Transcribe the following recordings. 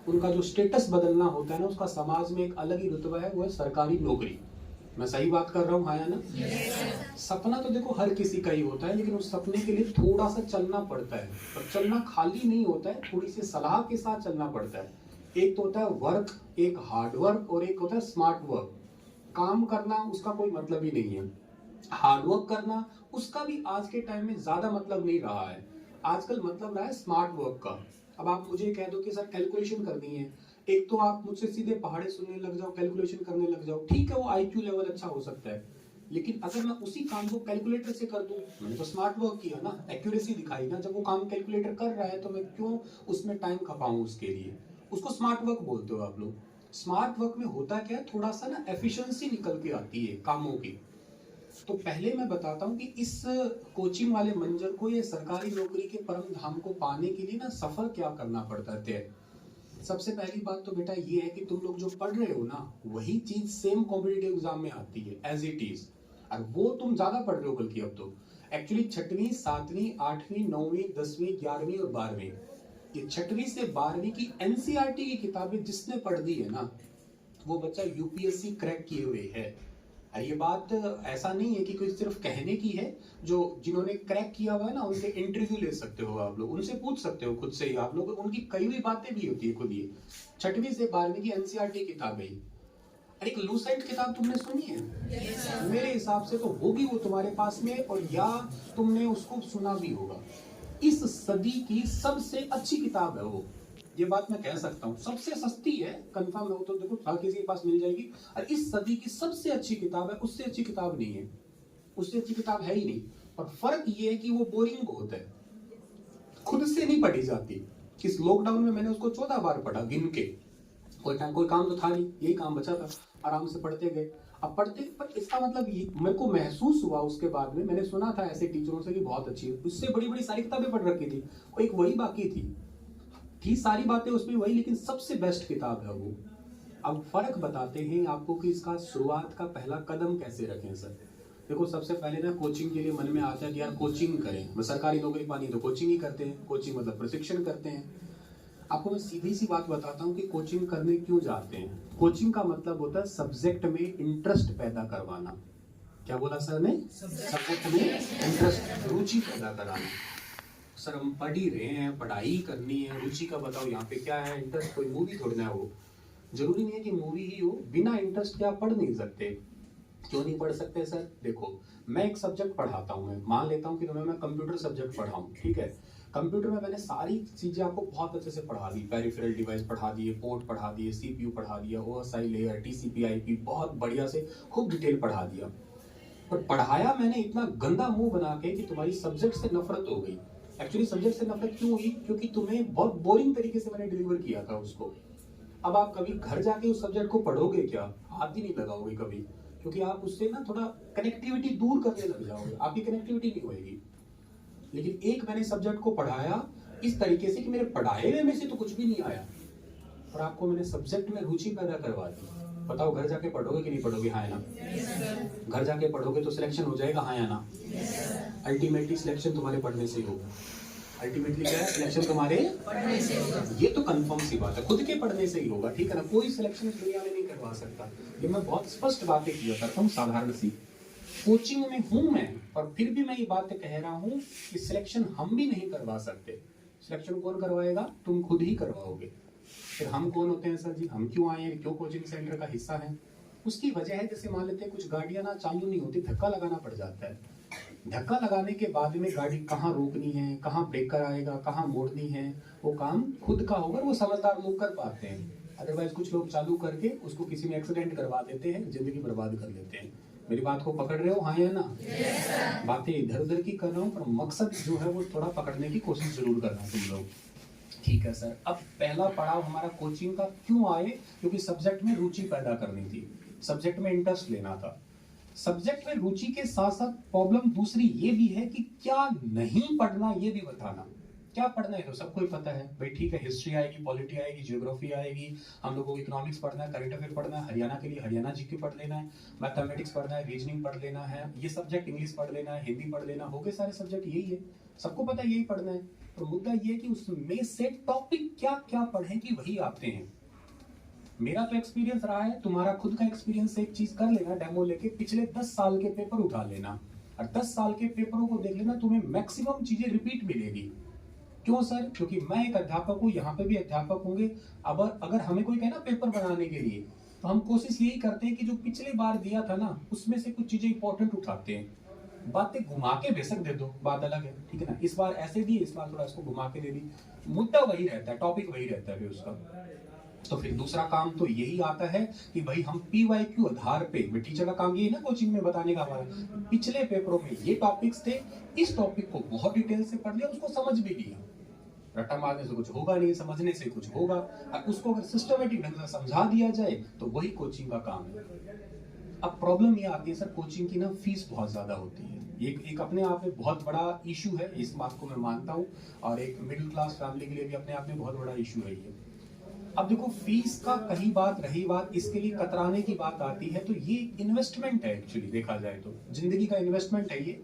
उनका जो स्टेटस बदलना होता है ना, उसका समाज में एक अलग ही रुतबा है, वो है सरकारी नौकरी। मैं सही बात कर रहा हूँ, हाँ या ना? सपना तो देखो हर किसी का ही होता है, लेकिन उस सपने के लिए थोड़ा सा चलना पड़ता है। और चलना खाली नहीं होता है, थोड़ी सी सलाह के साथ चलना पड़ता है। एक तो होता है वर्क, एक हार्ड वर्क, और एक होता है स्मार्ट वर्क। काम करना उसका कोई मतलब ही नहीं है, हार्ड वर्क करना उसका भी आज के टाइम में ज्यादा मतलब नहीं रहा है। आजकल मतलब रहा है स्मार्ट वर्क का। अब आप मुझे कह दो कि सर कैलकुलेशन करनी है, एक तो आप मुझसे सीधे पहाड़े सुनने लग जाओ, कैलकुलेशन करने लग जाओ, ठीक है वो आईक्यू लेवल अच्छा हो सकता है, लेकिन अगर मैं उसी काम को कैलकुलेटर से कर दूं, मैंने तो स्मार्ट वर्क किया ना, एक्यूरेसी दिखाई ना। जब वो काम कैलकुलेटर कर रहा है तो मैं क्यों उसमें टाइम खपाऊं उसके लिए? उसको स्मार्ट वर्क बोलते हो आप लोग। स्मार्ट वर्क में होता क्या है, थोड़ा सा ना एफिशिएंसी निकल के आती है कामों की। तो पहले मैं बताता हूँ कि इस कोचिंग वाले मंजर को, ये सरकारी नौकरी के परम धाम को पाने के लिए ना सफर क्या करना पड़ता है। सबसे पहली बात तो बेटा ये है कि तुम लोग जो पढ़ रहे हो ना, वही चीज सेम कॉम्पिटिटिव एग्जाम में आती है एज इट इज। और वो तुम ज्यादा पढ़ रहे हो बल्कि अब तो। एक्चुअली 6वीं 7वीं 8वीं 9वीं 10वीं 11वीं और 12वीं, ये 6वीं से 12वीं की एनसीईआरटी की किताबें जिसने पढ़ दी है ना, वो बच्चा यूपीएससी क्रैक किए हुए है। और ये बात ऐसा नहीं है कि कोई सिर्फ कहने की है। जो जिन्होंने क्रैक किया हुआ है ना, उनसे इंटरव्यू ले सकते हो आप लोग, उनसे पूछ सकते हो खुद से ही आप लोग, उनकी कई हुई बातें भी होती है खुद ही। 6वीं से 12वीं की एनसीईआरटी किताबें। अरे एक लूसेंट किताब तुमने सुनी है? yes, मेरे हिसाब से तो होगी वो तुम्हारे पास में, और या तुमने उसको सुना भी होगा। इस सदी की सबसे अच्छी किताब है वो, ये बात मैं कह सकता हूँ। सबसे सस्ती है, कंफर्म है वो तो, देखो हर किसी के पास मिल जाएगी। और इस सदी की सबसे अच्छी किताब है, उससे अच्छी किताब नहीं है, उससे अच्छी किताब है ही नहीं। और फर्क ये है कि वो बोरिंग बहुत है, खुद से नहीं पढ़ी जाती। इस लॉकडाउन में मैंने उसको 14 बार पढ़ा गिन के। कोई काम तो था नहीं, यही काम बचा था, आराम से पढ़ते गए। अब पढ़ते, पर इसका मतलब ये मेरे को महसूस हुआ उसके बाद में, मैंने सुना था ऐसे टीचरों से कि बहुत अच्छी है, उससे बड़ी बड़ी सारी किताबें पढ़ रखी थी, वो एक वही बाकी थी सारी बातें उसमें वही, लेकिन सबसे बेस्ट किताब है वो। अब फर्क बताते हैं आपको कि इसका शुरुआत का पहला कदम कैसे रखें सर। देखो सबसे पहले ना कोचिंग के लिए मन में आता है कि यार कोचिंग करें, सरकारी नौकरी पानी है तो कोचिंग ही करते हैं। कोचिंग मतलब प्रशिक्षण करते हैं। आपको मैं सीधी सी बात बताता हूँ कि कोचिंग करने क्यों जाते हैं। कोचिंग का मतलब होता है सब्जेक्ट में इंटरेस्ट पैदा करवाना। क्या बोला सर ने? सब्जेक्ट में इंटरेस्ट, रुचि पैदा कराना। सर हम पढ़ ही रहे हैं, पढ़ाई करनी है, रुचि का बताओ यहाँ पे क्या है? इंटरेस्ट कोई मूवी थोड़ी ना है वो। जरूरी नहीं है कि मूवी ही हो, बिना इंटरेस्ट के आप पढ़ नहीं सकते। क्यों नहीं पढ़ सकते सर? देखो मैं एक सब्जेक्ट पढ़ाता हूँ, मैं मान लेता हूँ कि तुम्हें मैं कंप्यूटर सब्जेक्ट पढ़ाऊँ, ठीक है। कंप्यूटर में मैंने सारी चीजें आपको बहुत अच्छे से पढ़ा दी, पेरिफेरल डिवाइस पढ़ा दिए, पोर्ट पढ़ा दिए, सीपीयू पढ़ा दिया, ओएसआई लेयर, टीसीपी आईपी, बहुत बढ़िया से खूब डिटेल पढ़ा दिया। पर पढ़ाया मैंने इतना गंदा मुंह बना के कि तुम्हारी सब्जेक्ट से नफरत हो गई। एक्चुअली सब्जेक्ट से नफरत क्यों हुई? क्योंकि तुम्हें बहुत बोरिंग तरीके से मैंने डिलीवर किया था उसको। अब आप कभी घर जाके उस सब्जेक्ट को पढ़ोगे क्या? हाथ ही नहीं लगाओगे कभी, क्योंकि आप उससे ना थोड़ा कनेक्टिविटी दूर करने लग जाओगे, आपकी कनेक्टिविटी नहीं होगी। लेकिन एक मैंने सब्जेक्ट को पढ़ाया इस तरीके से कि मेरे पढ़ाए हुए में से तो कुछ भी नहीं आया, और आपको मैंने सब्जेक्ट में रुचि पैदा करवा दी। बताओ घर जाके पढ़ोगे कि नहीं पढ़ोगे? हाँ या ना? घर जाके पढ़ोगे तो सिलेक्शन हो जाएगा, हाँ या ना? अल्टीमेटली सिलेक्शन तुम्हारे पढ़ने से ही होगा। अल्टीमेटली क्या है? सिलेक्शन तुम्हारे पढ़ने से होगा। ये तो कंफर्म सी बात है, खुद के पढ़ने से ही होगा, ठीक है ना? कोई सिलेक्शन इस दुनिया में नहीं करवा सकता। ये मैं बहुत स्पष्ट बातें किया करता हूँ, साधारण सी। कोचिंग में हूं मैं, और फिर भी मैं ये बात कह रहा हूं कि सिलेक्शन हम भी नहीं करवा सकते। सिलेक्शन कौन करवाएगा? तुम खुद ही करवाओगे। फिर हम कौन होते हैं सर जी? हम क्यों आए हैं, क्यों कोचिंग सेंटर का हिस्सा है? उसकी वजह है, जैसे मान लेते हैं कुछ गाड़ियां ना चालू नहीं होती, धक्का लगाना पड़ जाता है। धक्का लगाने के बाद में गाड़ी कहाँ रोकनी है, कहाँ ब्रेकर आएगा, कहाँ मोड़नी है, वो काम खुद का होगा, वो समझदार लोग कर पाते हैं। अदरवाइज कुछ लोग चालू करके उसको किसी में एक्सीडेंट करवा देते हैं, जिंदगी बर्बाद कर लेते हैं। मेरी बात को पकड़ रहे हो, हाँ या ना? बातें इधर उधर की कर रहा हूँ, पर मकसद जो है वो थोड़ा पकड़ने की कोशिश जरूर करना तुम लोग, ठीक है सर। अब पहला पड़ाव हमारा कोचिंग का क्यों आए? क्योंकि सब्जेक्ट में रुचि पैदा करनी थी, सब्जेक्ट में इंटरेस्ट लेना था। सब्जेक्ट में रुचि के साथ साथ प्रॉब्लम दूसरी ये भी है कि क्या नहीं पढ़ना ये भी बताना। क्या पढ़ना है तो सबको ही पता है भाई, ठीक है, हिस्ट्री आएगी, पॉलिटी आएगी, ज्योग्राफी आएगी, हम लोगों को इकोनॉमिक्स पढ़ना है, करंट अफेयर पढ़ना है, हरियाणा के लिए हरियाणा जीके पढ़ लेना है, मैथमेटिक्स पढ़ना है, रीजनिंग पढ़ लेना है, ये सब्जेक्ट इंग्लिश पढ़ लेना है, हिंदी पढ़ लेना, हो गए सारे सब्जेक्ट, यही है। सबको पता है यही पढ़ना है, तो मुद्दा ये है कि उसमें से टॉपिक क्या क्या पढ़े कि वही आते हैं। मेरा तो एक्सपीरियंस रहा है, तुम्हारा खुद का एक्सपीरियंस एक चीज कर लेना, डेमो लेके पिछले 10 साल के पेपर उठा लेना और 10 साल के पेपरों को देख लेना, तुम्हें मैक्सिमम चीजें रिपीट मिलेगी। क्यों सर? क्योंकि मैं एक अध्यापक हूँ, यहाँ पे भी अध्यापक होंगे। अब अगर हमें कोई कहे ना पेपर बनाने के लिए, तो हम कोशिश यही करते हैं कि जो पिछले बार दिया था ना उसमें से कुछ चीजें इंपॉर्टेंट उठाते हैं। बातें घुमा के बेशक दे दो, बात अलग है, ठीक है ना। इस बार ऐसे दी, इस बार थोड़ा इसको घुमा के दे दी, मुद्दा वही रहता है, टॉपिक वही रहता है फिर उसका। तो फिर दूसरा काम तो यही आता है कि भाई हम PYQ आधार पे, टीचर का काम यही ना कोचिंग में बताने का हमारा, पिछले पेपरों में ये टॉपिक्स थे, इस टॉपिक को बहुत डिटेल से पढ़ लिया, उसको समझ भी लिया। रट्टा मारने से कुछ होगा नहीं, समझने से कुछ होगा, और उसको अगर सिस्टमेटिक ढंग से समझा दिया जाए तो वही कोचिंग का काम है। अब प्रॉब्लम ये आती है सर, कोचिंग की ना फीस बहुत ज्यादा होती है। एक अपने आप में बहुत बड़ा इशू है, इस बात को मैं मानता हूँ, और एक मिडिल क्लास फैमिली के लिए भी अपने आप में बहुत बड़ा इशू है ये। अब देखो फीस का कहीं बात रही, बात इसके लिए कतराने की बात आती है, तो ये इन्वेस्टमेंट है एक्चुअली, देखा जाए तो जिंदगी का इन्वेस्टमेंट है ये।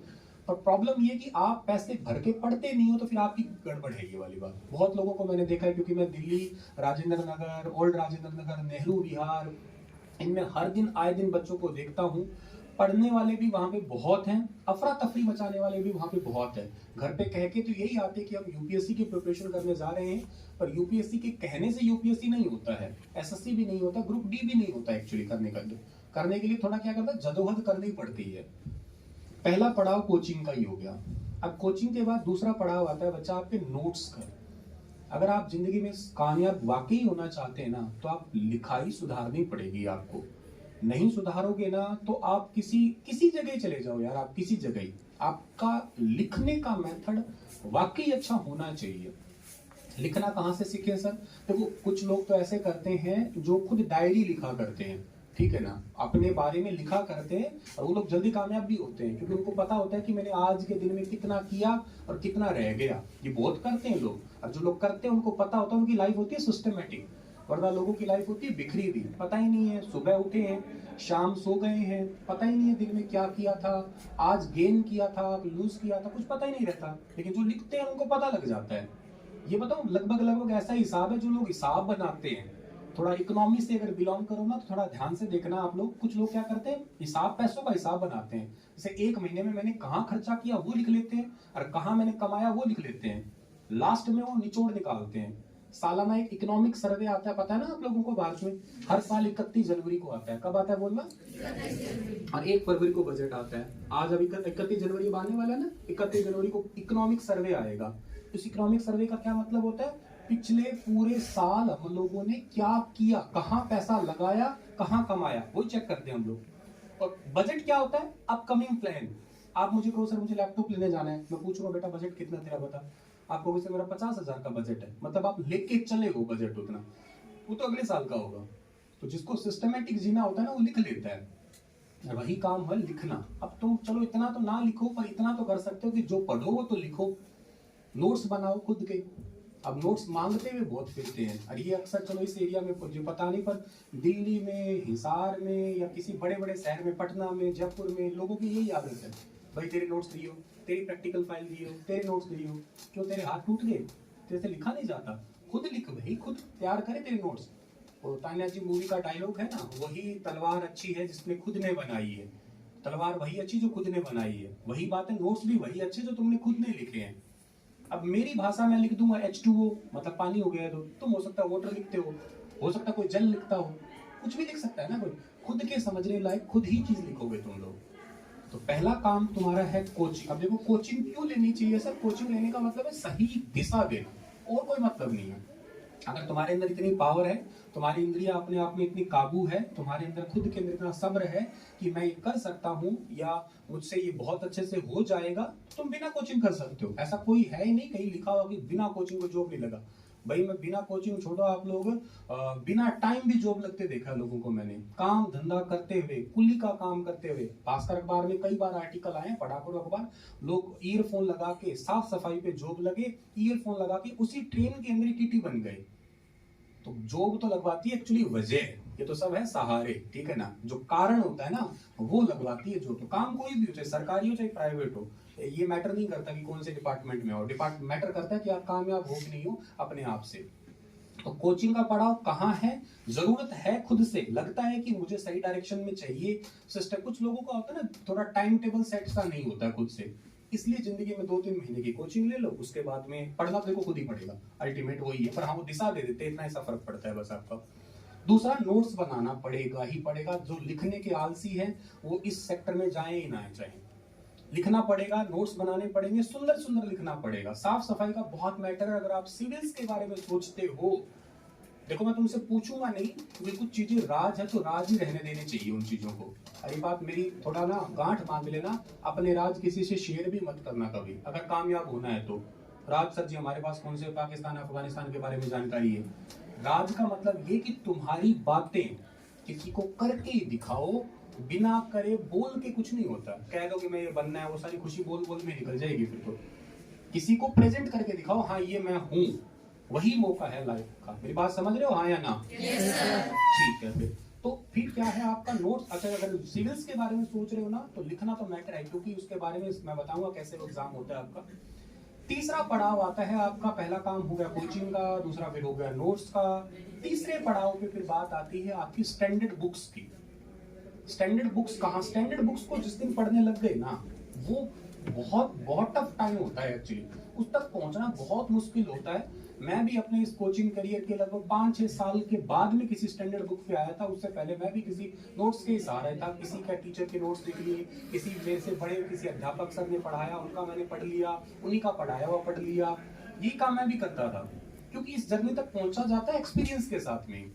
पर प्रॉब्लम ये कि आप पैसे भर के पढ़ते नहीं हो तो फिर आपकी गड़बड़ है ये वाली बात। बहुत लोगों को मैंने देखा है, क्योंकि मैं दिल्ली, राजेंद्र नगर, ओल्ड राजेंद्र नगर, नेहरू विहार, इनमें हर दिन आए दिन बच्चों को देखता हूँ। पढ़ने वाले भी वहां पे बहुत हैं, अफरा तफरी मचाने वाले भी वहां पे बहुत है। घर पे कह के तो यही आते कि हम यूपीएससी की प्रिपरेशन करने जा रहे हैं, पर यूपीएससी के कहने से यूपीएससी नहीं होता है, एसएससी भी नहीं होता, ग्रुप डी भी नहीं होता एक्चुअली। करने के लिए थोड़ा क्या करता है, जदोहद करनी पड़ती है। पहला पड़ाव कोचिंग का ही हो गया। अब कोचिंग के बाद दूसरा पड़ाव आता है बच्चा आपके नोट्स का। अगर आप जिंदगी में कामयाब वाकई होना चाहते हैं ना, तो आप लिखाई सुधारनी पड़ेगी आपको। नहीं सुधारोगे ना तो आप किसी जगह चले जाओ यार, आप किसी जगह, आपका लिखने का मेथड वाकई अच्छा होना चाहिए। लिखना कहाँ से सीखे सर? देखो कुछ लोग तो ऐसे करते हैं जो खुद डायरी लिखा करते हैं, ठीक है ना, अपने बारे में लिखा करते हैं, और वो लोग जल्दी कामयाब भी होते हैं, क्योंकि उनको पता होता है कि मैंने आज के दिन में कितना किया और कितना रह गया। ये बहुत करते हैं लोग, और जो लोग करते हैं उनको पता होता है, उनकी लाइफ होती है सिस्टमेटिक। वरना लोगों की लाइफ होती है बिखरी हुई, पता ही नहीं है, सुबह उठे हैं, शाम सो गए हैं, पता ही नहीं है दिन में क्या किया था, आज गेन किया था, लूज किया था, कुछ पता ही नहीं रहता। लेकिन जो लिखते हैं उनको पता लग जाता है। ये बताऊं, लगभग ऐसा हिसाब है, जो लोग हिसाब बनाते हैं, थोड़ा इकोनॉमी से अगर बिलोंग करो ना तो थोड़ा ध्यान से देखना आप लोग। कुछ लोग क्या करते हैं, हिसाब, पैसों का हिसाब बनाते हैं। जैसे एक महीने में मैंने कहाँ खर्चा किया वो लिख लेते हैं, और कहाँ मैंने कमाया वो लिख लेते हैं। लास्ट में वो निचोड़ निकालते हैं। सालाना एक इकोनॉमिक सर्वे आता है, पता है ना आप लोगों को, भारत में हर साल 31 जनवरी को आता है। कब आता है बोलना? और 1 फरवरी को बजट आता है। आज अभी 31 जनवरी आने वाला है ना, 31 जनवरी को इकोनॉमिक सर्वे आएगा। इस इकोनॉमिक सर्वे का क्या मतलब होता है? पिछले पूरे साल हम लोगों ने क्या किया, कहाँ पैसा लगाया, कहाँ कमाया, वो चेक करते हैं हम लोग। और बजट क्या होता है? Upcoming plan. आप मुझे कहो सर मुझे लैपटॉप लेने जाना है, मैं पूछूंगा बेटा बजट कितना तेरा बता, आपको वैसे मेरा 50,000 का बजट है, मतलब आप लेके चले हो बजट उतना, वो तो अगले साल का होगा। तो जिसको सिस्टमेटिक जीना होता है ना वो लिख लेता है। वही काम है लिखना। अब तुम चलो इतना तो ना लिखो, पर इतना तो कर सकते हो कि जो पढ़ो वो तो लिखो, नोट्स बनाओ खुद के। अब नोट्स मांगते हुए बहुत फिरते हैं, और ये अक्सर, चलो इस एरिया में मुझे पता नहीं, पर दिल्ली में, हिसार में, या किसी बड़े बड़े शहर में, पटना में, जयपुर में, लोगों की यही आदत है, भाई तेरे नोट्स दियो, तेरी प्रैक्टिकल फाइल दियो, तेरे नोट्स दियो। क्यों, तेरे हाथ टूट गए? तेरे से लिखा नहीं जाता? खुद लिख भाई, खुद तैयार करे तेरे नोट्स। और तान्या जी मूवी का डायलॉग है ना, वही तलवार अच्छी है जिसने खुद ने बनाई है। तलवार वही अच्छी जो खुद ने बनाई है। वही बात है, नोट्स भी वही अच्छे जो तुमने खुद ने लिखे हैं। अब मेरी भाषा में लिख दूंगा H2O, मतलब पानी हो गया, तो तुम हो सकता है वाटर लिखते हो सकता है कोई जल लिखता हो, कुछ भी लिख सकता है ना कोई। खुद के समझने लायक खुद ही चीज लिखोगे तुम लोग। तो पहला काम तुम्हारा है कोचिंग। अब देखो कोचिंग क्यों लेनी चाहिए सर? कोचिंग लेने का मतलब है सही दिशा देना, और कोई मतलब नहीं है। अगर तुम्हारे अंदर इतनी पावर है, तुम्हारी इंद्रियां अपने आप में इतनी काबू है, तुम्हारे अंदर खुद के अंदर इतना सब्र है कि मैं ये कर सकता हूँ, या मुझसे ये बहुत अच्छे से हो जाएगा, तो तुम बिना कोचिंग कर सकते हो। ऐसा कोई है ही नहीं, कहीं लिखा होगा कि बिना कोचिंग को जॉब नहीं लगा। भाई मैं बिना कोचिंग, छोड़ो आप लोग, बिना टाइम भी जॉब लगते देखा लोगों को मैंने, काम धंधा करते हुए, कुली का काम करते हुए। भास्कर अखबार में कई बार आर्टिकल आए, पढ़ा करो अखबार, लोग ईयरफोन लगा के साफ सफाई पे जॉब लगे, ईयरफोन लगा के उसी ट्रेन के अंदर टीटी बन गए। तो जॉब तो लगवाती है एक्चुअली वजह, ये तो सब है सहारे, ठीक है ना। जो कारण होता है ना वो लगवाती है जो, तो काम कोई भी हो, चाहे सरकारी हो चाहे प्राइवेट हो, ये मैटर नहीं करता कि कौन से डिपार्टमेंट में हो, मैटर करता है कि आप कामयाब हो कि नहीं हो अपने आप से। तो कोचिंग का पड़ाव कहाँ है, जरूरत है खुद से, लगता है कि मुझे सही डायरेक्शन में चाहिए सिस्टम। कुछ लोगों का होता है ना थोड़ा टाइम टेबल सेट सा नहीं होता है खुद से, इसलिए जिंदगी में 2-3 महीने की कोचिंग ले लो, उसके बाद में पढ़ना तो देखो खुद ही पड़ेगा, अल्टीमेट वही है, पर हाँ वो दिशा दे देते हैं, इतना ऐसा फर्क पड़ता है बस आपका। दूसरा, नोट्स बनाना पड़ेगा ही पड़ेगा। जो लिखने के आलसी हैं वो इस सेक्टर में जाए ही ना चाहे, लिखना पड़ेगा, नोट्स बनाने पड़ेंगे, सुंदर सुंदर लिखना पड़ेगा। साफ सफाई का बहुत मैटर है। अगर आप सिविल्स के बारे में सोचते हो, देखो मैं तुमसे पूछूंगा नहीं, क्योंकि कुछ चीजें राज है तो राज ही रहने देने चाहिए उन चीजों को। अरे बात मेरी थोड़ा ना गांठ बांध लेना, अपने राज किसी से शेयर भी मत करना कभी, अगर कामयाब होना है तो। राज सर जी हमारे पास कौन से पाकिस्तान अफगानिस्तान के बारे में जानकारी है? राज का मतलब ये कि तुम्हारी बातें किसी को करके दिखाओ, बिना करे बोल के कुछ नहीं होता। कह दो कि मैं ये बनना है, वो सारी खुशी बोल बोल में निकल जाएगी फिर तो। किसी को प्रेजेंट करके दिखाओ, हाँ ये मैं हूं, वही मौका है लाइफ का। मेरी बात समझ रहे हो, हाँ या ना? ठीक है फिर तो फिर क्या है आपका नोट्स। अच्छा, अगर सिविल्स के बारे में सोच रहे हो ना तो लिखना तो मैटर है, क्योंकि उसके बारे में मैं बताऊंगा कैसे एग्जाम होता है आपका। तीसरा पड़ाव आता है आपका, पहला काम हो गया कोचिंग का, दूसरा फिर हो गया नोट्स का, तीसरे पड़ाव पे फिर बात आती है आपकी स्टैंडर्ड बुक्स की। स्टैंडर्ड बुक्स कहाँ? स्टैंडर्ड बुक्स को जिस दिन पढ़ने लग गए ना, वो बहुत बहुत टफ टाइम होता है एक्चुअली, उस तक पहुंचना बहुत मुश्किल होता है। मैं भी अपने इस कोचिंग करियर के लगभग 5-6 साल के बाद में किसी स्टैंडर्ड बुक पे आया था। उससे पहले मैं भी किसी नोट्स के सहारे था, किसी का टीचर के नोट्स लिख लिए, किसी मेरे से बड़े किसी अध्यापक सर ने पढ़ाया उनका मैंने पढ़ लिया, उन्हीं का पढ़ाया हुआ पढ़ लिया, ये काम मैं भी करता था। क्योंकि इस जर्नी तक पहुंचा जाता है एक्सपीरियंस के साथ में।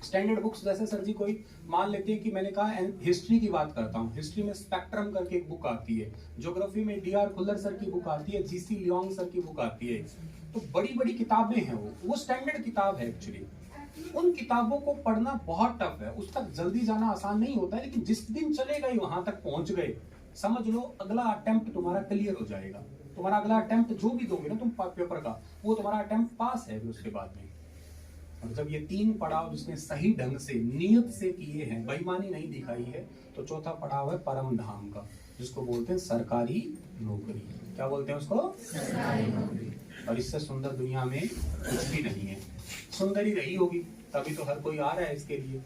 स्टैंडर्ड बुक्स जैसे सर जी कोई मान लेते हैं कि मैंने कहा हिस्ट्री की बात करता हूँ, हिस्ट्री में स्पेक्ट्रम करके एक बुक आती है, ज्योग्राफी में डीआर खुल्लर सर की बुक आती है, जीसी लियोंग सर की बुक आती है। तो बड़ी बड़ी किताबें हैं, वो स्टैंडर्ड किताब है एक्चुअली। उन किताबों को पढ़ना बहुत टफ है, उस तक जल्दी जाना आसान नहीं होता है, लेकिन जिस दिन चले गए वहां तक पहुंच गए, समझ लो अगला अटेम्प्ट तुम्हारा क्लियर हो जाएगा। तुम्हारा अगला अटेम्प्ट जो भी दोगे ना तुम पेपर का, वो तुम्हारा अटेम्प्ट पास है उसके बाद में। और जब ये 3 पड़ाव जिसने सही ढंग से नियत से किए हैं, बेईमानी नहीं दिखाई है, तो चौथा पड़ाव है परम धाम का, जिसको बोलते हैं सरकारी नौकरी। क्या बोलते हैं उसको? सरकारी नौकरी। और इससे सुंदर दुनिया में कुछ भी नहीं है। सुंदर ही रही होगी तभी तो हर कोई आ रहा है इसके लिए,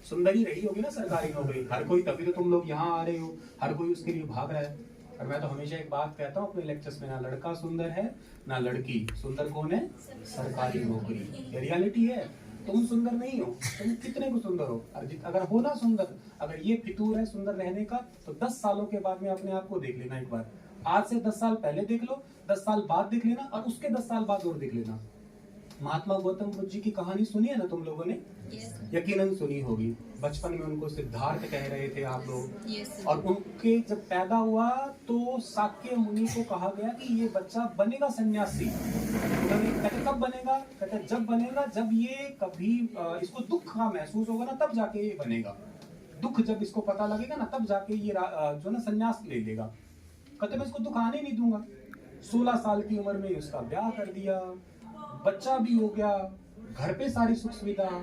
सुंदर ही रही होगी ना सरकारी नौकरी हर कोई, तभी तो तुम लोग यहाँ आ रहे हो, हर कोई उसके लिए भाग रहा है। और मैं तो हमेशा एक बात कहता हूँ अपने लेक्चर्स में, ना लड़का सुंदर है ना लड़की, सुंदर कौन है? सरकारी नौकरी। ये रियलिटी है। तुम सुंदर नहीं हो, तुम कितने को सुंदर हो, अगर हो ना सुंदर, अगर ये फितूर है सुंदर रहने का, तो 10 सालों के बाद में अपने आप को देख लेना एक बार। आज से 10 साल पहले देख लो, 10 साल बाद देख लेना, और उसके 10 साल बाद और देख लेना। महात्मा गौतम बुद्ध जी की कहानी सुनी है ना तुम लोगों ने? यकीनन सुनी होगी। बचपन में उनको सिद्धार्थ कह रहे थे आप लोग। और उनके जब पैदा हुआ तो साक्य मुनि को कहा गया कि ये बच्चा बनेगा सन्यासी। कहते कब बनेगा? कहते जब बनेगा जब ये कभी इसको दुख का महसूस होगा ना, तब जाके ये बनेगा। दुख जब इसको पता लगेगा ना, तब जाके ये जो ना सन्यास ले लेगा। कहते मैं इसको दुख आने नहीं दूंगा। 16 साल की उम्र में उसका ब्याह कर दिया, बच्चा भी हो गया, घर पे सारी सुख सुविधा।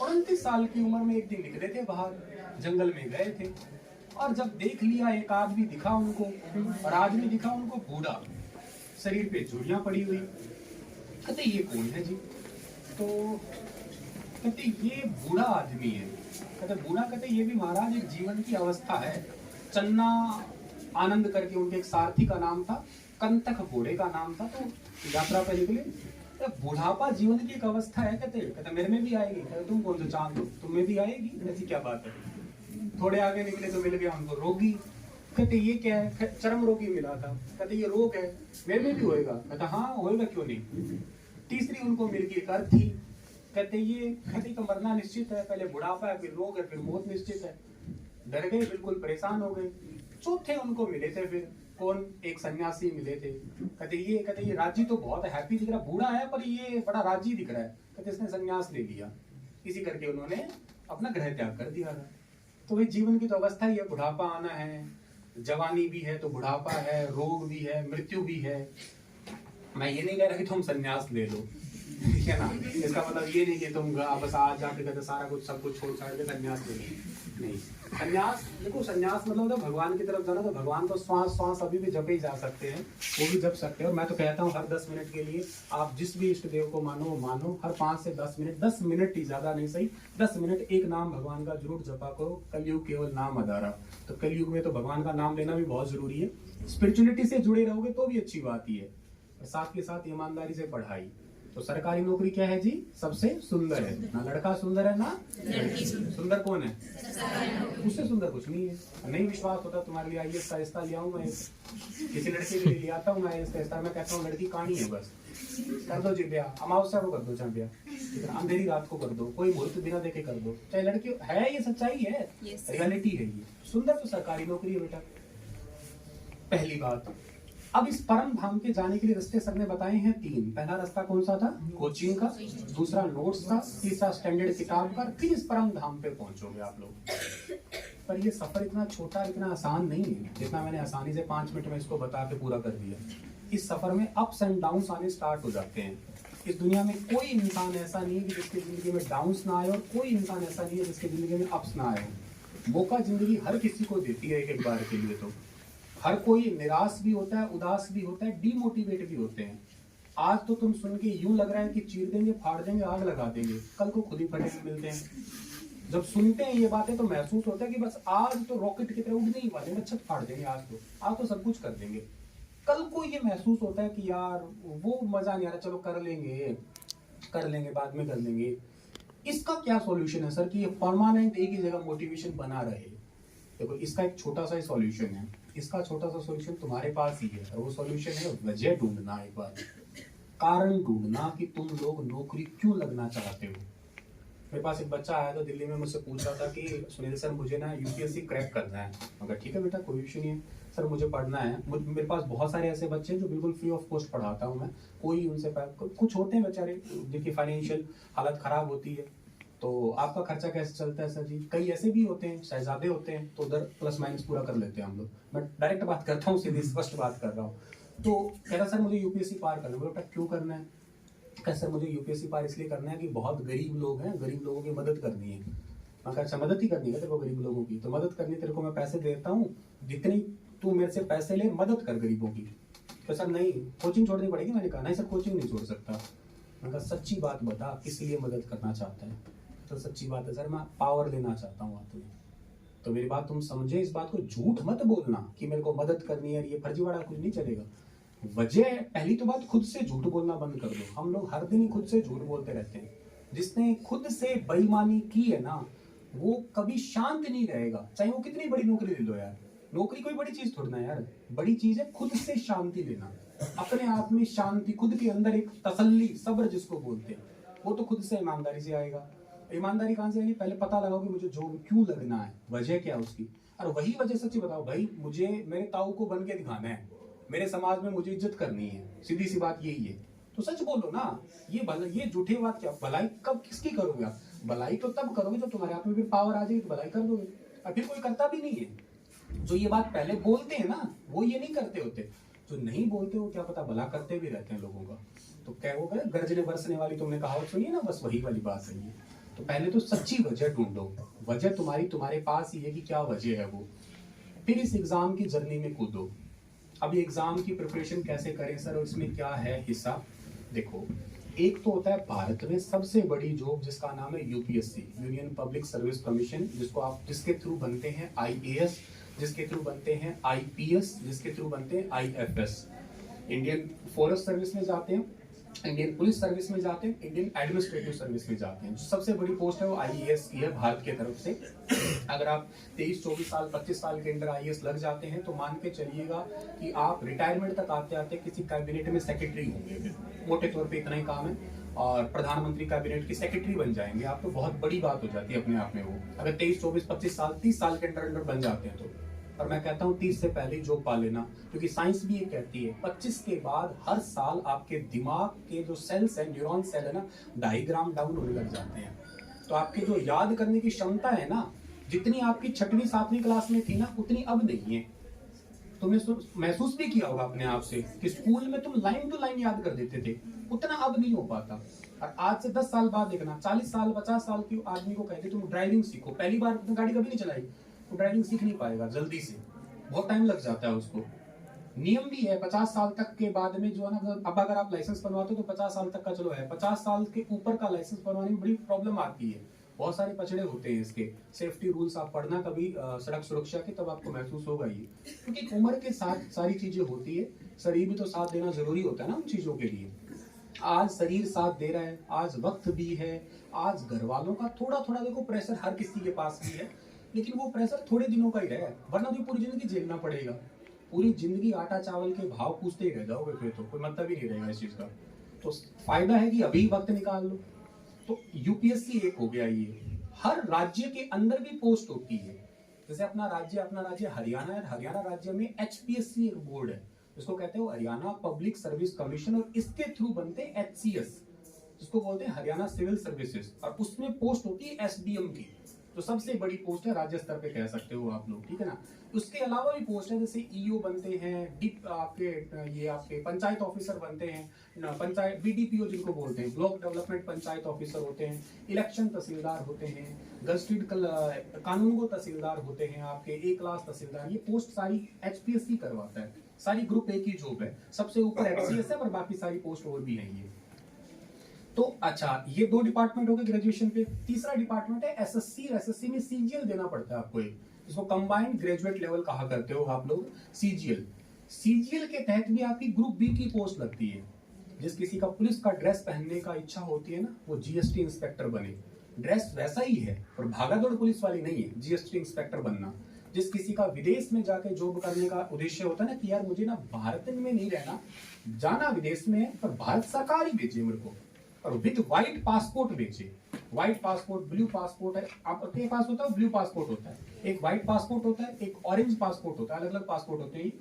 29 साल की उम्र में एक दिन निकले थे बाहर, जंगल में गए थे, और जब देख लिया एक आदमी दिखा उनको, और आदमी दिखा उनको बूढ़ा, शरीर पे झुर्रियां पड़ी हुई। कहते ये कौन है जी? तो कहते ये बूढ़ा आदमी है। कहते बूढ़ा? कहते ये भी महाराज एक जीवन की अवस्था है। चन्ना आनंद करके उनके एक सारथी का नाम था, कंतक घोड़े का नाम था, तो यात्रा पे निकले। तो बुढ़ापा जीवन की एक अवस्था है। कहते मेरे में भी आएगी। कहते तुम कौन से चांद हो, तुम में भी आएगी? ऐसी क्या बात है? थोड़े आगे निकले तो मिल गया उनको रोगी। कहते ये क्या है? चरम रोगी मिला था। कहते ये रोग है, मेरे में भी होएगा। कहता हाँ होएगा, क्यों नहीं। तीसरी उनको मिल गई एक अर्थी। कहते ये तो मरना निश्चित है, पहले बुढ़ापा है, फिर रोग है, फिर मौत निश्चित है। डर गए, बिल्कुल परेशान हो गए। चौथे उनको मिले थे फिर कौन? एक सन्यासी मिले थे। कहते ये राजी तो बहुत हैप्पी दिख रहा, बूढ़ा है पर ये बड़ा राजी दिख रहा है। कहते इसने सन्यास ले लिया। इसी करके उन्होंने अपना गृह त्याग कर दिया था। तो भाई जीवन की तो अवस्था ही है, बुढ़ापा आना है, जवानी भी है तो बुढ़ापा है, रोग भी है, मृत्यु भी है। मैं ये नहीं कह रहा कि तुम सन्यास ले लो, ठीक है ना। इसका मतलब ये नहीं कि तुम बस आज जाके कहते सारा कुछ सब कुछ छोड़ छाड़ के संन्यास ले नहीं। संन्यास देखो, संन्यास मतलब होता है भगवान की तरफ जाना। तो भगवान को श्वास श्वास अभी भी जपे ही जा सकते हैं, वो भी जप सकते हैं। और मैं तो कहता हूँ हर 10 मिनट के लिए आप जिस भी इष्ट देव को मानो वो मानो, हर 5 से 10 मिनट, 10 मिनट ही, ज्यादा नहीं सही, 10 मिनट एक नाम भगवान का जरूर जपा करो। कलयुग केवल नाम आधारा। तो कलयुग में तो भगवान का नाम लेना भी बहुत जरूरी है। स्पिरिचुअलिटी से जुड़े रहोगे तो भी अच्छी बात ही है, साथ के साथ ईमानदारी से पढ़ाई। तो सरकारी नौकरी क्या है जी? सबसे सुंदर है ना। लड़का सुंदर है ना लड़की सुंदर कौन है? उससे सुंदर कुछ नहीं है। नहीं विश्वास होता तुम्हारे लिए आईएएस का रिश्ता ले आऊं मैं, किसी लड़के के लिए ले आता हूँ मैं आईएएस का रिश्ता। मैं कहता हूँ लड़की कहानी है, बस कर दो जी ब्याह, अमावस्या को कर दो, चाहे ब्याह अंधेरी रात को कर दो, कोई मुहूर्त बिना देखे कर दो, चाहे लड़की है। ये सच्चाई है, रियलिटी है ये। सुंदर तो सरकारी नौकरी है बेटा, पहली बात। अब इस परम धाम के जाने के लिए रास्ते सर ने बताए हैं 3। पहला रास्ता कौन सा था? कोचिंग का। दूसरा नोट्स का। तीसरा स्टैंडर्ड किताब का। फिर इस परम धाम पे पहुंचोगे आप लोग। पर ये सफर इतना छोटा, इतना आसान नहीं है जितना मैंने आसानी से 5 मिनट में इसको बता के पूरा कर दिया। इस सफर में अप्स एंड डाउन्स आने स्टार्ट हो जाते हैं। इस दुनिया में कोई इंसान ऐसा नहीं है जिसकी जिंदगी में डाउन्स ना आए, और कोई इंसान ऐसा नहीं है जिसकी जिंदगी में अप्स ना आए। मौका जिंदगी हर किसी को देती है एक बार के लिए। तो हर कोई निराश भी होता है, उदास भी होता है, डीमोटिवेट भी होते हैं। आज तो तुम सुन के यूं लग रहा है कि चीर देंगे, फाड़ देंगे, आग लगा देंगे, कल को खुद ही फटे मिलते हैं। जब सुनते हैं ये बातें तो महसूस होता है कि बस आज तो रॉकेट की तरह उड़ने ही वाले, छत फाड़ देंगे, आज तो सब कुछ कर देंगे। कल को ये महसूस होता है कि यार वो मजा नहीं आ रहा, चलो कर लेंगे बाद में कर लेंगे। इसका क्या सॉल्यूशन है सर कि ये परमानेंट एक ही जगह मोटिवेशन बना रहे? देखो इसका एक छोटा सा ही सॉल्यूशन है। इसका छोटा सा सॉल्यूशन तुम्हारे पास ही है, और वो सॉल्यूशन है वजह ढूंढना। एक बार कारण ढूंढना कि तुम लोग नौकरी क्यों लगना चाहते हो। मेरे पास एक बच्चा आया था दिल्ली में, मुझसे पूछ रहा था कि सुनील सर मुझे ना यूपीएससी क्रैक करना है। मगर ठीक है बेटा, कोई इशू नहीं है सर, मुझे पढ़ना है। मेरे पास बहुत सारे ऐसे बच्चे हैं जो बिल्कुल फ्री ऑफ कॉस्ट पढ़ाता हूँ मैं। कोई उनसे कुछ होते हैं बेचारे जिनकी फाइनेंशियल हालत खराब होती है, तो आपका खर्चा कैसे चलता है सर जी? कई ऐसे भी होते हैं, शहजादे होते हैं, तो उधर प्लस माइनस पूरा कर लेते हैं हम लोग। मैं डायरेक्ट बात करता हूँ, सीधी स्पष्ट बात कर रहा हूँ। तो कह रहा सर मुझे यूपीएससी पार करना है। बेटा क्यों करना है? कह सर मुझे यूपीएससी पार इसलिए करना है कि बहुत गरीब लोग हैं, गरीब लोगों की मदद करनी है। मैं कहा अच्छा मदद ही करनी है तेरे को गरीब लोगों की? तो मदद करनी, तेरे को मैं पैसे देता हूँ, जितनी तू मेरे से पैसे ले, मदद कर गरीबों की। तो सर नहीं, कोचिंग छोड़नी पड़ेगी। मैंने कहा नहीं सर, कोचिंग नहीं छोड़ सकता। मैंने कहा सच्ची बात बता, किस लिए मदद करना चाहता है? तो सच्ची बात है सर, मैं पावर लेना चाहता हूँ आपसे। तो मेरी बात तुम समझे, इस बात को झूठ मत बोलना कि मेरे को मदद करनी है, ये फर्जीवाड़ा कुछ नहीं चलेगा। वजह, पहली तो बात खुद से झूठ बोलना बंद कर दो। हम लोग हर दिन ही खुद से झूठ बोलते रहते हैं। जिसने खुद से बेईमानी की है ना, वो कभी शांत नहीं रहेगा, चाहे वो कितनी बड़ी नौकरी ले लो यार। नौकरी कोई बड़ी चीज थोड़ी ना यार, बड़ी चीज है खुद से शांति लेना, अपने आप में शांति, खुद के अंदर एक तसल्ली, सब्र जिसको बोलते हैं, वो तो खुद से ईमानदारी से आएगा। ईमानदारी कहां से आएगी? पहले पता लगाओ कि मुझे जॉब क्यों लगना है, वजह क्या है उसकी। और वही वजह सच्ची बताओ भाई, मुझे मेरे ताऊ को बन के दिखाना है, मेरे समाज में मुझे इज्जत करनी है, सीधी सी बात यही है। तो सच बोलो ना। ये झूठी बात क्या? भलाई कब किसकी करोगे आप? भलाई तो तब करोगे जब तुम्हारे हाथ में फिर पावर आ जाएगी तो भलाई कर दोगे। और फिर कोई करता भी नहीं है। जो ये बात पहले बोलते हैं ना, वो ये नहीं करते होते। जो नहीं बोलते हो क्या पता भला करते भी रहते हैं लोगों का। तो क्या वो करे, गरजने बरसने वाली तुमने कहावत सुनी है ना, बस वही वाली बात है ये। तो पहले तो सच्ची वजह ढूंढो। वजह तुम्हारे पास ही है कि क्या वजह है वो। फिर इस एग्जाम की जर्नी में कूदो। अब ये एग्जाम की प्रिपरेशन कैसे करें सर, और इसमें क्या है हिस्सा? देखो, एक तो होता है भारत में सबसे बड़ी जॉब जिसका नाम है UPSC, union public service commission, जिसके थ्रू बनते हैं आईएएस, जिसके थ्रू बनते हैं आईपीएस, जिसके थ्रू बनते हैं आईएफएस। इंडियन फॉरेस्ट सर्विस में जाते हैं, इंडियन पुलिस सर्विस में जाते हैं, इंडियन एडमिनिस्ट्रेटिव सर्विस में जाते हैं। जो सबसे बड़ी पोस्ट है वो आईएएस की है भारत की तरफ से। अगर आप 23-24 साल 25 साल के अंदर आईएएस लग जाते हैं तो मान के चलिएगा कि आप रिटायरमेंट तक आते आते किसी कैबिनेट में सेक्रेटरी होंगे। मोटे तौर पे इतना ही काम है। और प्रधानमंत्री कैबिनेट की सेक्रेटरी बन जाएंगे आप, तो बहुत बड़ी बात हो जाती है अपने आप में वो। अगर 23-24-25 साल 30 साल के अंदर बन जाते हैं तो। और मैं कहता हूँ 30 से पहले जॉब पा लेना, क्योंकि साइंस भी ये कहती है 25 के बाद हर साल आपके दिमाग के जो सेल्स है, न्यूरॉन सेल है ना, 2.5 ग्राम डाउन होने लग जाते हैं। तो आपकी जो याद करने की क्षमता है ना, जितनी आपकी 6वीं 7वीं क्लास में थी ना, उतनी अब नहीं है। तुमने महसूस भी किया होगा अपने आप से कि स्कूल में तुम लाइन टू लाइन याद कर देते थे, उतना अब नहीं हो पाता। और आज से 10 साल बाद देखना, 40 साल 50 साल की आदमी को कहते तुम ड्राइविंग सीखो, पहली बार तुम गाड़ी कभी नहीं चलाई, तो ड्राइविंग सीख नहीं पाएगा जल्दी से, बहुत टाइम लग जाता है उसको। नियम भी है 50 साल तक के बाद में जो है ना, अब अगर आप लाइसेंस बनवाते हो तो 50 साल तक का चलो है, 50 साल के ऊपर का लाइसेंस बनवाने में बड़ी प्रॉब्लम आती है, बहुत सारे पचड़े होते हैं इसके। सेफ्टी रूल्स आप पढ़ना कभी सड़क सुरक्षा के, तब आपको महसूस होगा ये, क्योंकि उम्र के साथ सारी चीजें होती है, शरीर भी तो साथ देना जरूरी होता है ना उन चीजों के लिए। आज शरीर साथ दे रहा है, आज वक्त भी है, आज घर वालों का थोड़ा थोड़ा देखो प्रेशर हर किसी के पास भी है, लेकिन वो प्रेशर थोड़े दिनों का ही रहे, वरना तो पूरी जिंदगी झेलना पड़ेगा, पूरी जिंदगी आटा चावल के भाव पूछते ही रह जाओगे, फिर तो कोई मतलब ही नहीं रहेगा इस चीज का। तो फायदा है कि अभी वक्त निकाल लो। तो यूपीएससी एक हो गया ये, हर राज्य के अंदर भी पोस्ट होती है, जैसे अपना राज्य हरियाणा है, हरियाणा राज्य में एचपीएससी एक बोर्ड है, इसको कहते हैं हरियाणा पब्लिक सर्विस कमीशन, और इसके थ्रू बनते हैं एचसीएस, जिसको बोलते हैं हरियाणा सिविल सर्विसेज, और उसमें पोस्ट होती है एसडीएम की, जो सबसे बड़ी पोस्ट है, राज्य स्तर पे कह सकते हो आप लोग, ठीक है ना। उसके अलावा भी पोस्ट है, जैसे ईओ बनते हैं, डिप आपके पंचायत ऑफिसर बनते हैं, पंचायत बीडीपीओ जिनको बोलते हैं, ब्लॉक डेवलपमेंट पंचायत ऑफिसर होते हैं, इलेक्शन तहसीलदार होते हैं, गजटेड कानूनगो तहसीलदार होते हैं, आपके ए क्लास तहसीलदार, ये पोस्ट सारी एचपीएससी करवाता है, सारी ग्रुप ए की जॉब है, सबसे ऊपर एचसीएस है, पर बाकी सारी पोस्ट और भी हैं ये। तो अच्छा, ये दो डिपार्टमेंट हो गए ग्रेजुएशन पे। तीसरा डिपार्टमेंट है एसएससी, एसएससी में सीजीएल देना पड़ता है आपको एक, इसको कंबाइंड ग्रेजुएट लेवल कहा करते हो आप लोग, सीजीएल। सीजीएल के तहत भी आपकी ग्रुप बी की पोस्ट लगती है, जिस किसी का पुलिस का ड्रेस पहनने का इच्छा होती है ना, वो जीएसटी इंस्पेक्टर बने, ड्रेस वैसा ही है पर भागादौड़ पुलिस वाली नहीं है, जीएसटी इंस्पेक्टर बनना। जिस किसी का विदेश में जाके जॉब करने का उद्देश्य होता है ना, कि यार मुझे ना भारत में नहीं रहना, जाना विदेश में है, पर भारत सरकार ही भेजे मेरे को, और विद व्हाइट पासपोर्ट भेजे। व्हाइट पासपोर्ट, ब्लू पासपोर्ट है आपके पास होता है, ब्लू पासपोर्ट होता है, एक व्हाइट पासपोर्ट होता है, एक ऑरेंज पासपोर्ट होता है, अलग अलग पासपोर्ट होते हैं।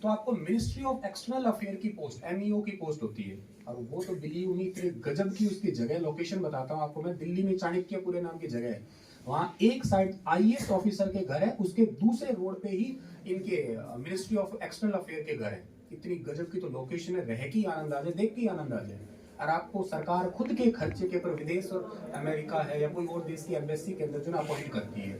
तो आपको मिनिस्ट्री ऑफ एक्सटर्नल अफेयर की पोस्ट, एमईओ की पोस्ट होती है, और वो तो बिलीव मी इतने गजब की उसकी जगह, लोकेशन बताता हूँ आपको मैं, दिल्ली में चाणक्यपुर नाम की जगह है, वहां एक साइड आईएएस ऑफिसर के घर है, उसके दूसरे रोड पे ही इनके मिनिस्ट्री ऑफ एक्सटर्नल अफेयर के घर है। इतनी गजब की तो लोकेशन है, रह के आनंद आ जाए, देख के आनंद आ जाए। और आपको सरकार खुद के खर्चे के ऊपर विदेश और अमेरिका है या कोई और देश की एम्बेसी के अंदर जो ना अपॉइंट करती है,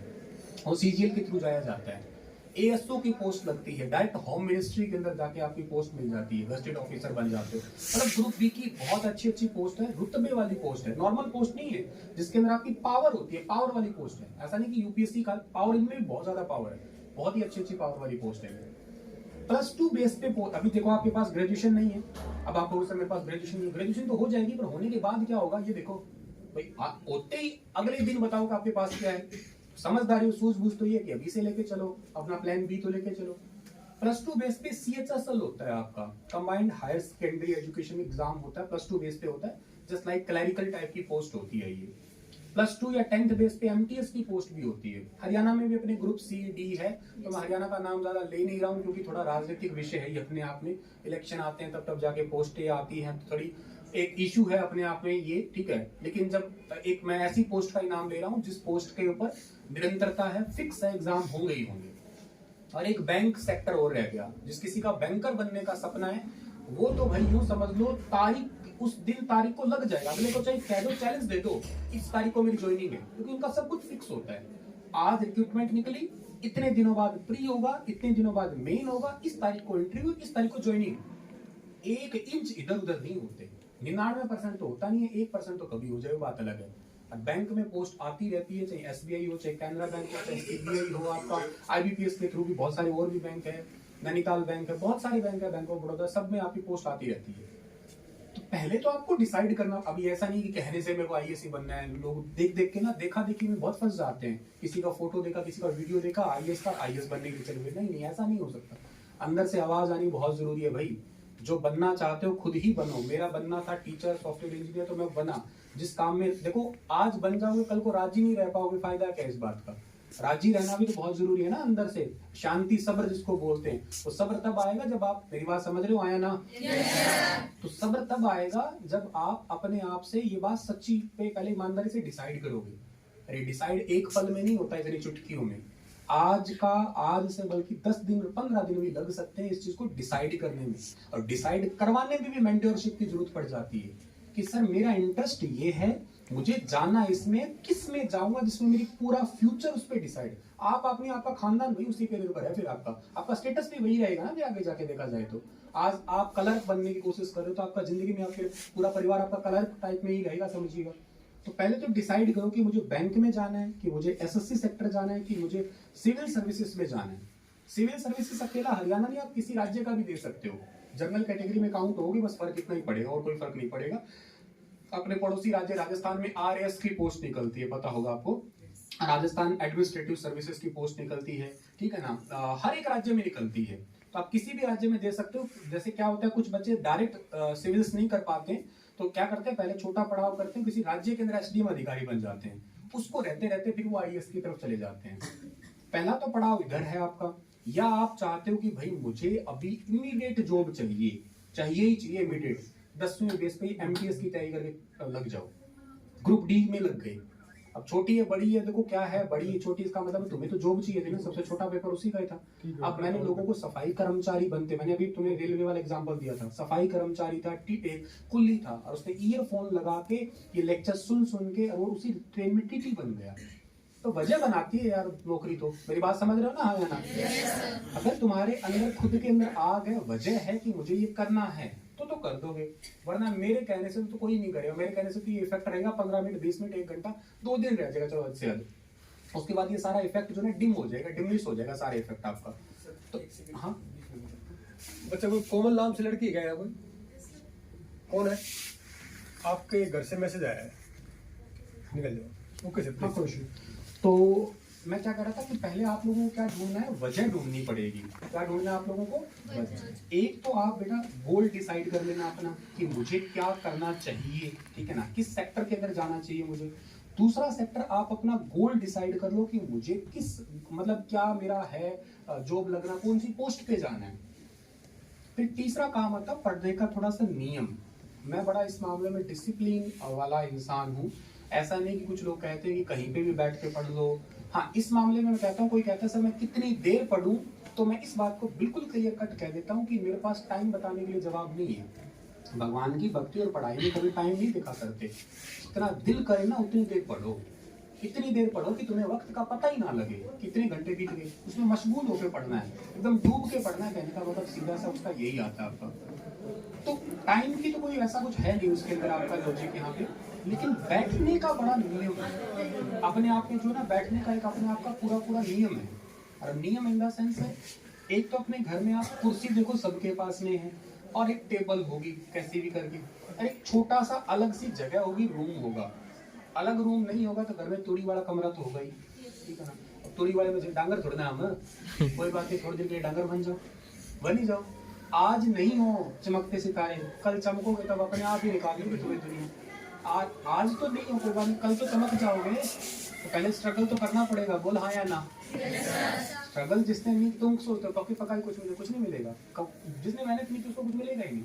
वो सीजीएल के थ्रू जाया जाता है। एएसओ की पोस्ट लगती है, डायरेक्ट होम मिनिस्ट्री के अंदर जाके आपकी पोस्ट मिल जाती है, गजेटेड ऑफिसर बन जाते हो। मतलब ग्रुप बी की बहुत अच्छी पोस्ट है, रुतबे वाली पोस्ट है, नॉर्मल पोस्ट नहीं है, जिसके अंदर आपकी पावर होती है, पावर वाली पोस्ट है। ऐसा नहीं कि यूपीएससी का पावर, इनमें भी बहुत ज्यादा पावर है, बहुत ही अच्छी पावर वाली पोस्ट है। +2 बेस पे अभी देखो आपके पास ग्रेजुएशन नहीं है, अब आप बोलो सर मेरे पास ग्रेजुएशन नहीं है, ग्रेजुएशन तो हो जाएगी, पर होने के बाद क्या होगा ये देखो भाई, होते ही अगले दिन बताओ कि आपके पास क्या है। समझदारी सूझबूझ तो ये कि अभी से लेके चलो, अपना प्लान बी तो लेके चलो। +2 बेस पे सीएचएसएल होता है आपका, combined higher secondary education exam होता है, +2 बेस पे होता है, जस्ट लाइक क्लरिकल टाइप की पोस्ट होती है ये। +2 या 10th बेस पे एमटीएस की पोस्ट भी होती है। हरियाणा में भी अपने ग्रुप सी डी है, तो मैं हरियाणा का नाम ज्यादा ले नहीं रहा हूँ, क्योंकि थोड़ा राजनीतिक विषय है ये अपने आप में, इलेक्शन आते हैं तब जाके पोस्टें आती हैं, तो थोड़ी एक इशू है अपने आप में ये, ठीक है। लेकिन जब एक मैं ऐसी पोस्ट का ही नाम ले रहा हूँ जिस पोस्ट के ऊपर निरंतरता है, फिक्स है, एग्जाम होंगे ही होंगे। और एक बैंक सेक्टर और रह गया, जिस किसी का बैंकर बनने का सपना है, वो तो भाई यूं समझ लो तारीख उस दिन तारीख को लग जाएगा, अगले को चाहे कह दो, चैलेंज दे दो, इस तारीख को मेरी ज्वाइनिंग है, क्योंकि उनका सब कुछ फिक्स होता है। आज रिक्रूटमेंट निकली, इतने दिनों बाद प्री होगा, इतने दिनों बाद मेन होगा, इस तारीख को इंटरव्यू, इस तारीख को ज्वाइनिंग। 1 इंच इधर उधर नहीं होते। 99% तो होता नहीं है, 1% तो कभी हो जाए, बात अलग है। बैंक में पोस्ट आती रहती है, चाहे एसबीआई हो, चाहे कैनरा बैंक हो, चाहे सीबीआई हो, आपका आईबीपीएस के थ्रू भी बहुत सारे और भी बैंक है, नैनीताल बैंक है, बहुत सारे बैंक है, बैंक ऑफ बड़ौदा, सब में आपकी पोस्ट आती रहती है। तो पहले तो आपको डिसाइड करना, अभी ऐसा नहीं कि कहने से मेरे को आईएएस बनना है, लोग देख देख के ना, देखा देखी में बहुत फंस जाते हैं, किसी का फोटो देखा, किसी का वीडियो देखा आईएएस का, आईएएस बनने के चले हुए। नहीं, ऐसा नहीं हो सकता। अंदर से आवाज आनी बहुत जरूरी है भाई, जो बनना चाहते हो खुद ही बनो। मेरा बनना था टीचर, सॉफ्टवेयर इंजीनियर, तो मैं बना। जिस काम में देखो आज बन जाओगे, कल को राजी नहीं रह पाओगे, फायदा क्या इस बात का। राजी रहना भी तो बहुत जरूरी है ना, अंदर से शांति, सब्र जिसको बोलते हैं। तो सब्र तब आएगा जब आप, मेरी बात समझ रहे हो, आया ना? तो सब्र तब आएगा जब आप अपने आप से ये बात सच्ची पे पहले ईमानदारी से डिसाइड करोगे। अरे डिसाइड एक पल में नहीं होता, इतनी चुटकियों में। आज से बल्कि 10 दिन 15 दिन भी लग सकते हैं इस चीज को डिसाइड करने में, और डिसाइड करवाने में भी मेंटरशिप की जरूरत पड़ जाती है। कि सर मेरा इंटरेस्ट ये है, मुझे जाना इसमें, किस में जाऊंगा जिसमें मेरी पूरा फ्यूचर उस पर डिसाइड। आप अपनी, आपका खानदान भी उसी पे निर्भर है, फिर आपका स्टेटस भी वही रहेगा ना, फिर आगे जाके देखा जाए तो। आज आप क्लर्क बनने की कोशिश कर रहे हो तो आपका जिंदगी में आपके पूरा परिवार आपका क्लर्क टाइप में ही रहेगा, समझिएगा। तो पहले तो डिसाइड करो कि मुझे बैंक में जाना है, कि मुझे एसएससी सेक्टर जाना है, कि मुझे सिविल सर्विसेज में जाना है। सिविल सर्विसेज अकेला हरियाणा नहीं, आप किसी राज्य का भी दे सकते हो, जनरल कैटेगरी में काउंट होगी, बस फर्क इतना ही पड़ेगा और कोई फर्क नहीं पड़ेगा। अपने पड़ोसी राज्य राजस्थान में आरएएस की पोस्ट निकलती है, पता होगा आपको, राजस्थान एडमिनिस्ट्रेटिव सर्विसेज की पोस्ट निकलती है, ठीक है ना, हर एक राज्य में निकलती है, तो आप किसी भी राज्य में दे सकते हो। जैसे क्या होता है, कुछ बच्चे डायरेक्ट सिविल्स नहीं कर पाते, तो क्या करते हैं, पहले छोटा पड़ाव करते हैं, किसी राज्य के अंदर एसडीएम अधिकारी बन जाते हैं, उसको रहते रहते फिर वो आईएएस की तरफ चले जाते हैं। पहला तो पड़ाव इधर है आपका। या आप चाहते हो कि भाई मुझे अभी इमीडिएट जॉब चाहिए, चाहिए ही चाहिए इमीडिएट, 10वीं बेस पे एमटीएस की तैयारी करके लग जाओ, ग्रुप डी में लग गए। अब छोटी है बड़ी है, देखो क्या है, बड़ी है छोटी, इसका मतलब तुम्हें तो जॉब चाहिए थी ना, सबसे छोटा पेपर उसी का ही था। अब मैंने लोगों को सफाई कर्मचारी बनते, मैंने अभी तुम्हें रेलवे वाला एग्जांपल दिया था, सफाई कर्मचारी था, कुल्ली था, और उसने ईयरफोन लगा के ये लेक्चर सुन सुन के और उसी ट्रेन में टीटी बन गया। तो वजह बनाती है यार नौकरी, तो मेरी बात समझ रहे हो ना, हाँ या ना? अगर तुम्हारे अंदर खुद के अंदर आग है, वजह है कि मुझे ये करना है, तो कर दोगे, वरना मेरे कहने से तो कोई नहीं करेगा। मेरे कहने से तो ये इफेक्ट रहेगा 15 मिनट, 20 मिनट, 1 घंटा, 2 दिन रह जाएगा, चलो अच्छे से। उसके बाद ये सारा इफेक्ट जो है डिम हो जाएगा, डिमिश हो जाएगा सारा इफेक्ट आपका। तो हाँ, बच्चा कोई कोमल नाम से लड़की है, कोई कौन है? आपके घर से मैसेज आया है, निकल जाओ, ओके सर, हाँ। तो मैं क्या कह रहा था कि पहले आप लोगों को क्या ढूंढना है, वजह ढूंढनी पड़ेगी। क्या ढूंढना है आप लोगों को? वजह। एक तो आप बेटा गोल डिसाइड कर लेना अपना कि मुझे क्या करना चाहिए, ठीक है ना, किस सेक्टर के अंदर जाना चाहिए मुझे। दूसरा सेक्टर, आप अपना गोल डिसाइड कर लो कि मुझे किस, मतलब क्या मेरा है जॉब लगना, कौन सी पोस्ट पे जाना है। फिर तीसरा काम आता है पढ़ने का थोड़ा सा नियम। मैं बड़ा इस मामले में डिसिप्लिन वाला इंसान हूँ। ऐसा नहीं कि कुछ लोग कहते हैं कि कहीं पे भी बैठ के पढ़ लो। हाँ, इस मामले में मैं कहता हूँ, कोई कहता है सर मैं कितनी देर पढ़ूं, तो मैं इस बात को बिल्कुल क्लियर कट कह देता हूँ कि मेरे पास टाइम बताने के लिए जवाब नहीं है। भगवान की भक्ति और पढ़ाई में कभी टाइम नहीं दिखा करते। जितना दिल करे ना उतनी देर पढ़ो, इतनी देर पढ़ो कि तुम्हें वक्त का पता ही ना लगे कितने घंटे बीत गए। उसमें मशगूल होकर पढ़ना है, एकदम डूब के पढ़ना है, कहने का मतलब सीधा सा उसका यही आता है आपका। तो टाइम की तो कोई ऐसा कुछ है नहीं उसके अंदर आपका लॉजिक यहाँ पे, लेकिन बैठने का बड़ा नियम है अपने आप में, जो ना बैठने का एक अपने आप का पूरा नियम है। और नियम इन द सेंस है, एक तो अपने घर में आप कुर्सी देखो सबके पास में है, और एक टेबल होगी कैसे भी करके, और एक छोटा सा अलग सी जगह होगी, रूम होगा। अलग रूम नहीं होगा तो घर में तोड़ी वाला कमरा तो होगा ही, ठीक है ना। तोड़ी वाले में डांगर थोड़ा ना हम, कोई बात नहीं, थोड़ी देर के लिए डांगर बन जाओ, बन ही जाओ। आज नहीं हो चमकते सितारे, कल चमकोगे तब अपने आप ही निकालेंगे तुम्हें दुनिया। आज तो नहीं हो कोई बात नहीं, कल तो चमक जाओगे। तो पहले स्ट्रगल तो करना पड़ेगा, बोल हाँ या ना। स्ट्रगल जिसने नहीं, तुम सोचते हो पक्की पकाई कुछ नहीं मिलेगा, जिसने मेहनत नहीं की उसको कुछ मिलेगा ही नहीं।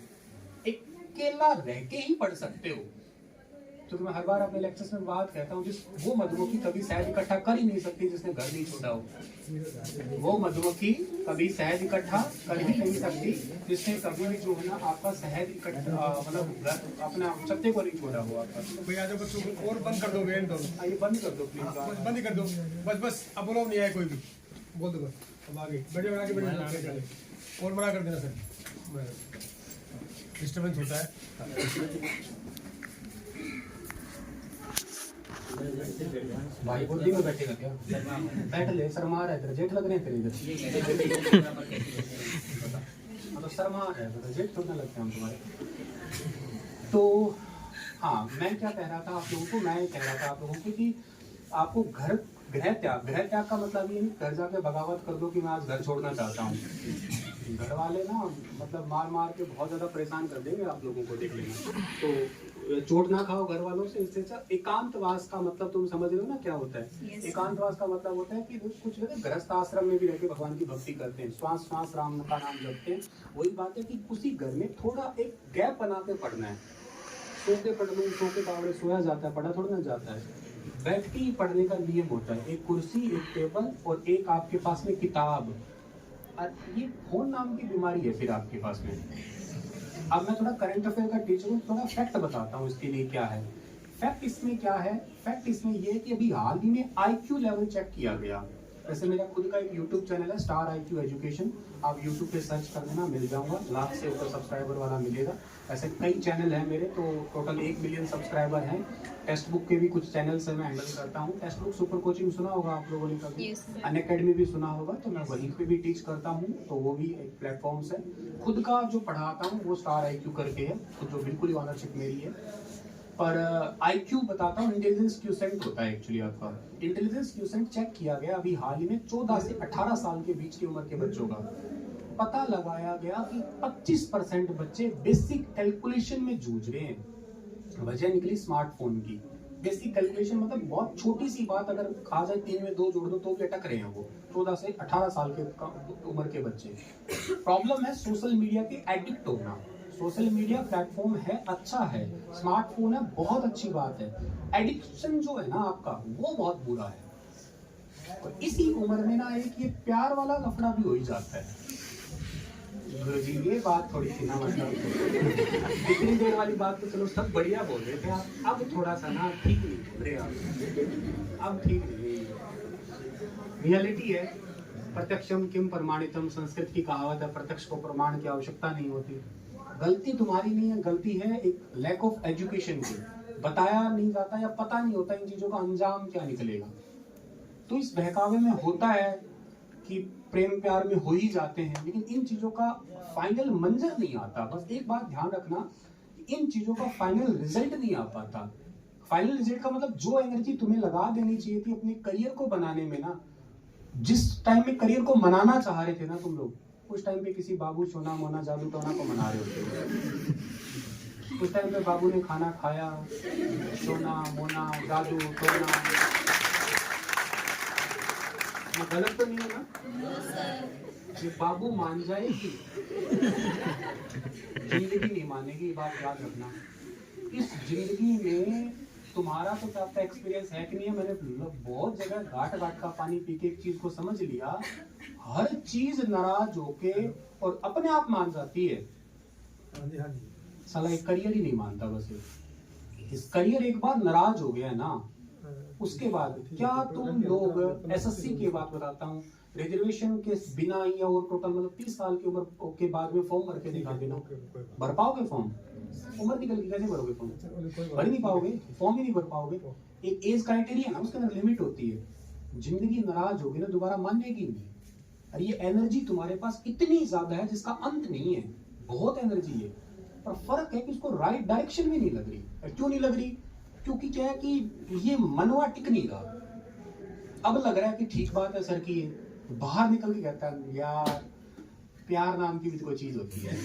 अकेला रह के ही पढ़ सकते हो, क्योंकि मैं हर बार अपने लेक्चर्स में बात कहता हूँ, जिस वो मधुमक्खी कभी शहद इकट्ठा कर ही नहीं सकती जिसने घर नहीं छोड़ा हो। वो मधुमक्खी कभी शहद इकट्ठा कर ही नहीं सकती जिसने कभी भी जो है ना आपका शहद इकट्ठा, मतलब अपना छत्ते को नहीं छोड़ा हुआ आपका। भैया जो बच्चों को और बंद कर दो, ये बंद कर दो प्लीज, बंद कर दो, बस अब लोग नहीं आए कोई भी, बोल दो बस। अब आगे वीडियो बना के और बड़ा कर देना सर, डिस्टर्बेंस होता है। भाई बुद्धि में बैठेगा क्या? बैठ ले, शर्मा रहा है तेरे, जेठ लग रहे हैं तेरे इधर। तो शर्मा रहा है तेरा, जेठ थोड़ा लगते हैं हम तुम्हारे। तो हाँ, मैं क्या कह रहा था आप लोगों को, मैं कह रहा था आप लोगों को कि आपको गृह त्याग का मतलब ये नहीं घर जाके बगावत कर दो कि मैं आज घर छोड़ना चाहता हूँ। घर वाले ना मतलब मार के बहुत ज्यादा परेशान कर देंगे आप लोगों को, देख लेना। तो चोट ना खाओ घर वालों से। इससे अच्छा एकांतवास का मतलब तुम समझ रहे हो ना क्या होता है? एकांतवास का मतलब होता है कि कुछ लोग गृहस्थ आश्रम में भी रहकर भगवान की भक्ति करते हैं, श्वास श्वास राम का नाम जपते हैं। वही बात है कि उसी घर में थोड़ा एक गैप बना के पढ़ना है। सो के पढ़ लो, सो के बावड़े सोया जाता है, पढ़ा थोड़ा ना जाता है। बैठ के ही पढ़ने का नियम होता है, एक कुर्सी, एक टेबल और एक आपके पास में किताब। ये फोन नाम की बीमारी है फिर आपके पास में। अब मैं थोड़ा करंट अफेयर का टीचर हूँ, थोड़ा फैक्ट बताता हूँ इसके लिए क्या है। फैक्ट इसमें क्या है, फैक्ट इसमें ये है कि अभी हाल ही में IQ लेवल चेक किया गया। वैसे मेरा खुद का एक यूट्यूब चैनल है स्टार IQ एजुकेशन, आप यूट्यूब पे सर्च कर देना, मिल जाऊंगा, लाख से ऊपर सब्सक्राइबर वाला मिलेगा। ऐसे कई चैनल हैं मेरे, तो टोटल 1 मिलियन सब्सक्राइबर हैं। टेक्स्ट बुक के भी कुछ चैनल्स हैं, मैं हैंडल करता हूँ। टेक्स्ट बुक सुपर कोचिंग सुना होगा आप लोगों ने कभी, अनअकैडमी भी सुना होगा, तो मैं वहीं पे भी टीच करता हूँ, तो वो भी एक प्लेटफॉर्म्स है। खुद का जो पढ़ाता हूँ वो स्टार IQ करके है, तो जो बिल्कुल ही ऑनरशिप मेरी है। पर IQ बताता हूँ, इंटेलिजेंस क्यूसेंट होता है एक्चुअली आपका। इंटेलिजेंस क्यूसेंट चेक किया गया अभी हाल ही में 14 से 18 साल के बीच की उम्र के बच्चों का। पता लगाया गया कि 25% बच्चे बेसिक कैलकुलेशन में जूझ रहे हैं। वजह निकली स्मार्टफोन की। बेसिक कैलकुलेशन मतलब बहुत छोटी सी बात अगर कहा जाए 3 में 2 जोड़ दो तो भी अटक रहे हैं वो 14 से 18 साल के उम्र के बच्चे। प्रॉब्लम है सोशल मीडिया के एडिक्ट होना। सोशल मीडिया प्लेटफॉर्म है, अच्छा है, स्मार्टफोन है, बहुत अच्छी बात है। एडिक्शन जो है ना आपका, वो बहुत बुरा है। और इसी उम्र में ना एक ये प्यार वाला लफड़ा भी हो ही जाता है। गुरुजी ये बात थोड़ी सी ना, मतलब इतनी देर वाली बात तो चलो सब बढ़िया बोल रहे थे आप, अब थोड़ा सा ना ठीक नहीं बोल रहे आप, अब ठीक नहीं। रियलिटी है, प्रत्यक्षम किम प्रमाणितम, संस्कृत की कहावत है, प्रत्यक्ष को प्रमाण की आवश्यकता नहीं होती। गलती तुम्हारी नहीं है, गलती है एक लैक ऑफ एजुकेशन की। बताया नहीं जाता या पता नहीं होता इन चीजों का अंजाम क्या निकलेगा। तो इस बहकावे में होता है कि प्रेम प्यार में हो ही जाते हैं, लेकिन इन चीजों का फाइनल मंजर नहीं आता। बस एक बात ध्यान रखना, इन चीजों का फाइनल रिजल्ट नहीं आ पाता। फाइनल रिजल्ट का मतलब जो एनर्जी तुम्हें लगा देनी चाहिए थी अपने करियर को बनाने में ना, जिस टाइम में करियर को मनाना चाह रहे थे ना तुम लोग, उस टाइम पे किसी बाबू सोना मोना जादू टोना को मना रहे होते। उस टाइम पे बाबू ने खाना खाया, सोना मोना जादू टोना। मैं गलत तो नहीं है ना? ये बाबू मान जाएगी, जिंदगी नहीं मानेगी, बात याद रखना। इस जिंदगी में तुम्हारा तो क्या एक्सपीरियंस है कि नहीं है, मैंने बहुत जगह घाट घाट का पानी पी के एक चीज को समझ लिया, हर चीज नाराज होके और अपने आप मान जाती है। साला एक करियर ही नहीं मानता। बस इस करियर एक बार नाराज हो गया ना, उसके बाद क्या तुम लोग SSC की बात बताता हूँ, रिजर्वेशन के बिना या और टोटल मतलब 30 साल की उम्र के बाद में फॉर्म भर के दिखा देना, भर पाओगे फॉर्म? उम्र निकल के कैसे भरोगे फॉर्म? भर नहीं पाओगे, फॉर्म ही नहीं भर पाओगे। एक एज क्राइटेरिया ना, उसके अंदर लिमिट होती है। जिंदगी नाराज होगी ना, दोबारा मानेगी नहीं। और ये एनर्जी तुम्हारे पास इतनी ज्यादा है जिसका अंत नहीं है, बहुत एनर्जी है, पर फर्क है कि उसको राइट डायरेक्शन में नहीं लग रही। क्यों नहीं लग रही? क्योंकि क्या है कि ये मनवा टिक नहीं रहा। अब लग रहा है कि ठीक बात है सर की, बाहर निकल के कहता है यार प्यार नाम की भी कोई चीज होती है,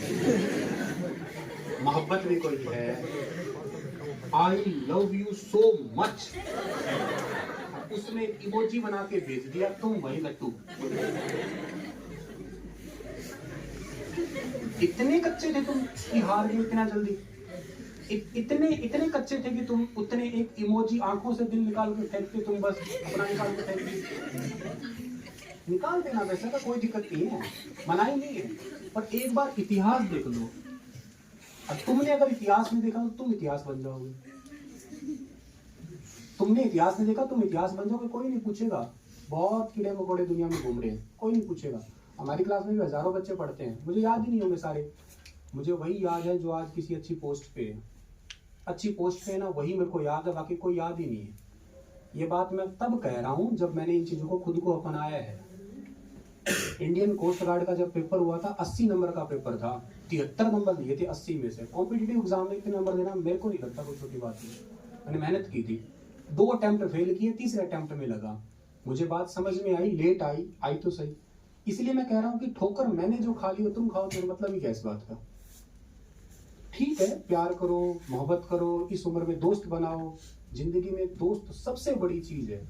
मोहब्बत भी कोई है, I love you so much, उसने इमोजी बना के भेज दिया, तुम वही लट्टू। इतने कच्चे थे तुम कि हार गए इतना जल्दी। इतने कच्चे थे कि तुम उतने एक इमोजी आंखों से दिल निकाल के फेंकते, तुम बस अपना निकाल के फेंक दी। निकाल देना, वैसे का कोई दिक्कत नहीं है, मनाही नहीं है, पर एक बार इतिहास देख लो। अब तुमने अगर इतिहास में देखा तो तुम इतिहास बन जाओगे। तुमने इतिहास में देखा, तुम इतिहास बन जाओगे, कोई नहीं पूछेगा। बहुत कीड़े मकोड़े दुनिया में घूम रहे हैं, कोई नहीं पूछेगा। हमारी क्लास में भी हजारों बच्चे पढ़ते हैं, मुझे याद ही नहीं होंगे सारे, मुझे वही याद है जो आज किसी अच्छी पोस्ट पे है। अच्छी पोस्ट पे है ना, वही मेरे को याद है, बाकी कोई याद ही नहीं है। ये बात मैं तब कह रहा हूं जब मैंने इन चीजों को खुद को अपनाया है। इंडियन कोस्ट गार्ड का जब पेपर हुआ था, 80 नंबर का पेपर था, 73 नंबर लिए थे 80 में से। कॉम्पिटिटिव एग्जाम में इतने नंबर देना मेरे को नहीं लगता कोई छोटी बात है। मैंने मेहनत की थी, 2 अटेम्प्ट फेल किए, तीसरे अटेम्प्ट में लगा। मुझे बात समझ में आई, लेट आई तो सही। इसलिए मैं कह रहा हूँ कि ठोकर मैंने जो खा ली हो तुम खाओ, तो मतलब ही क्या इस बात का। ठीक है, प्यार करो, मोहब्बत करो, इस उम्र में दोस्त बनाओ। जिंदगी में दोस्त सबसे बड़ी चीज है।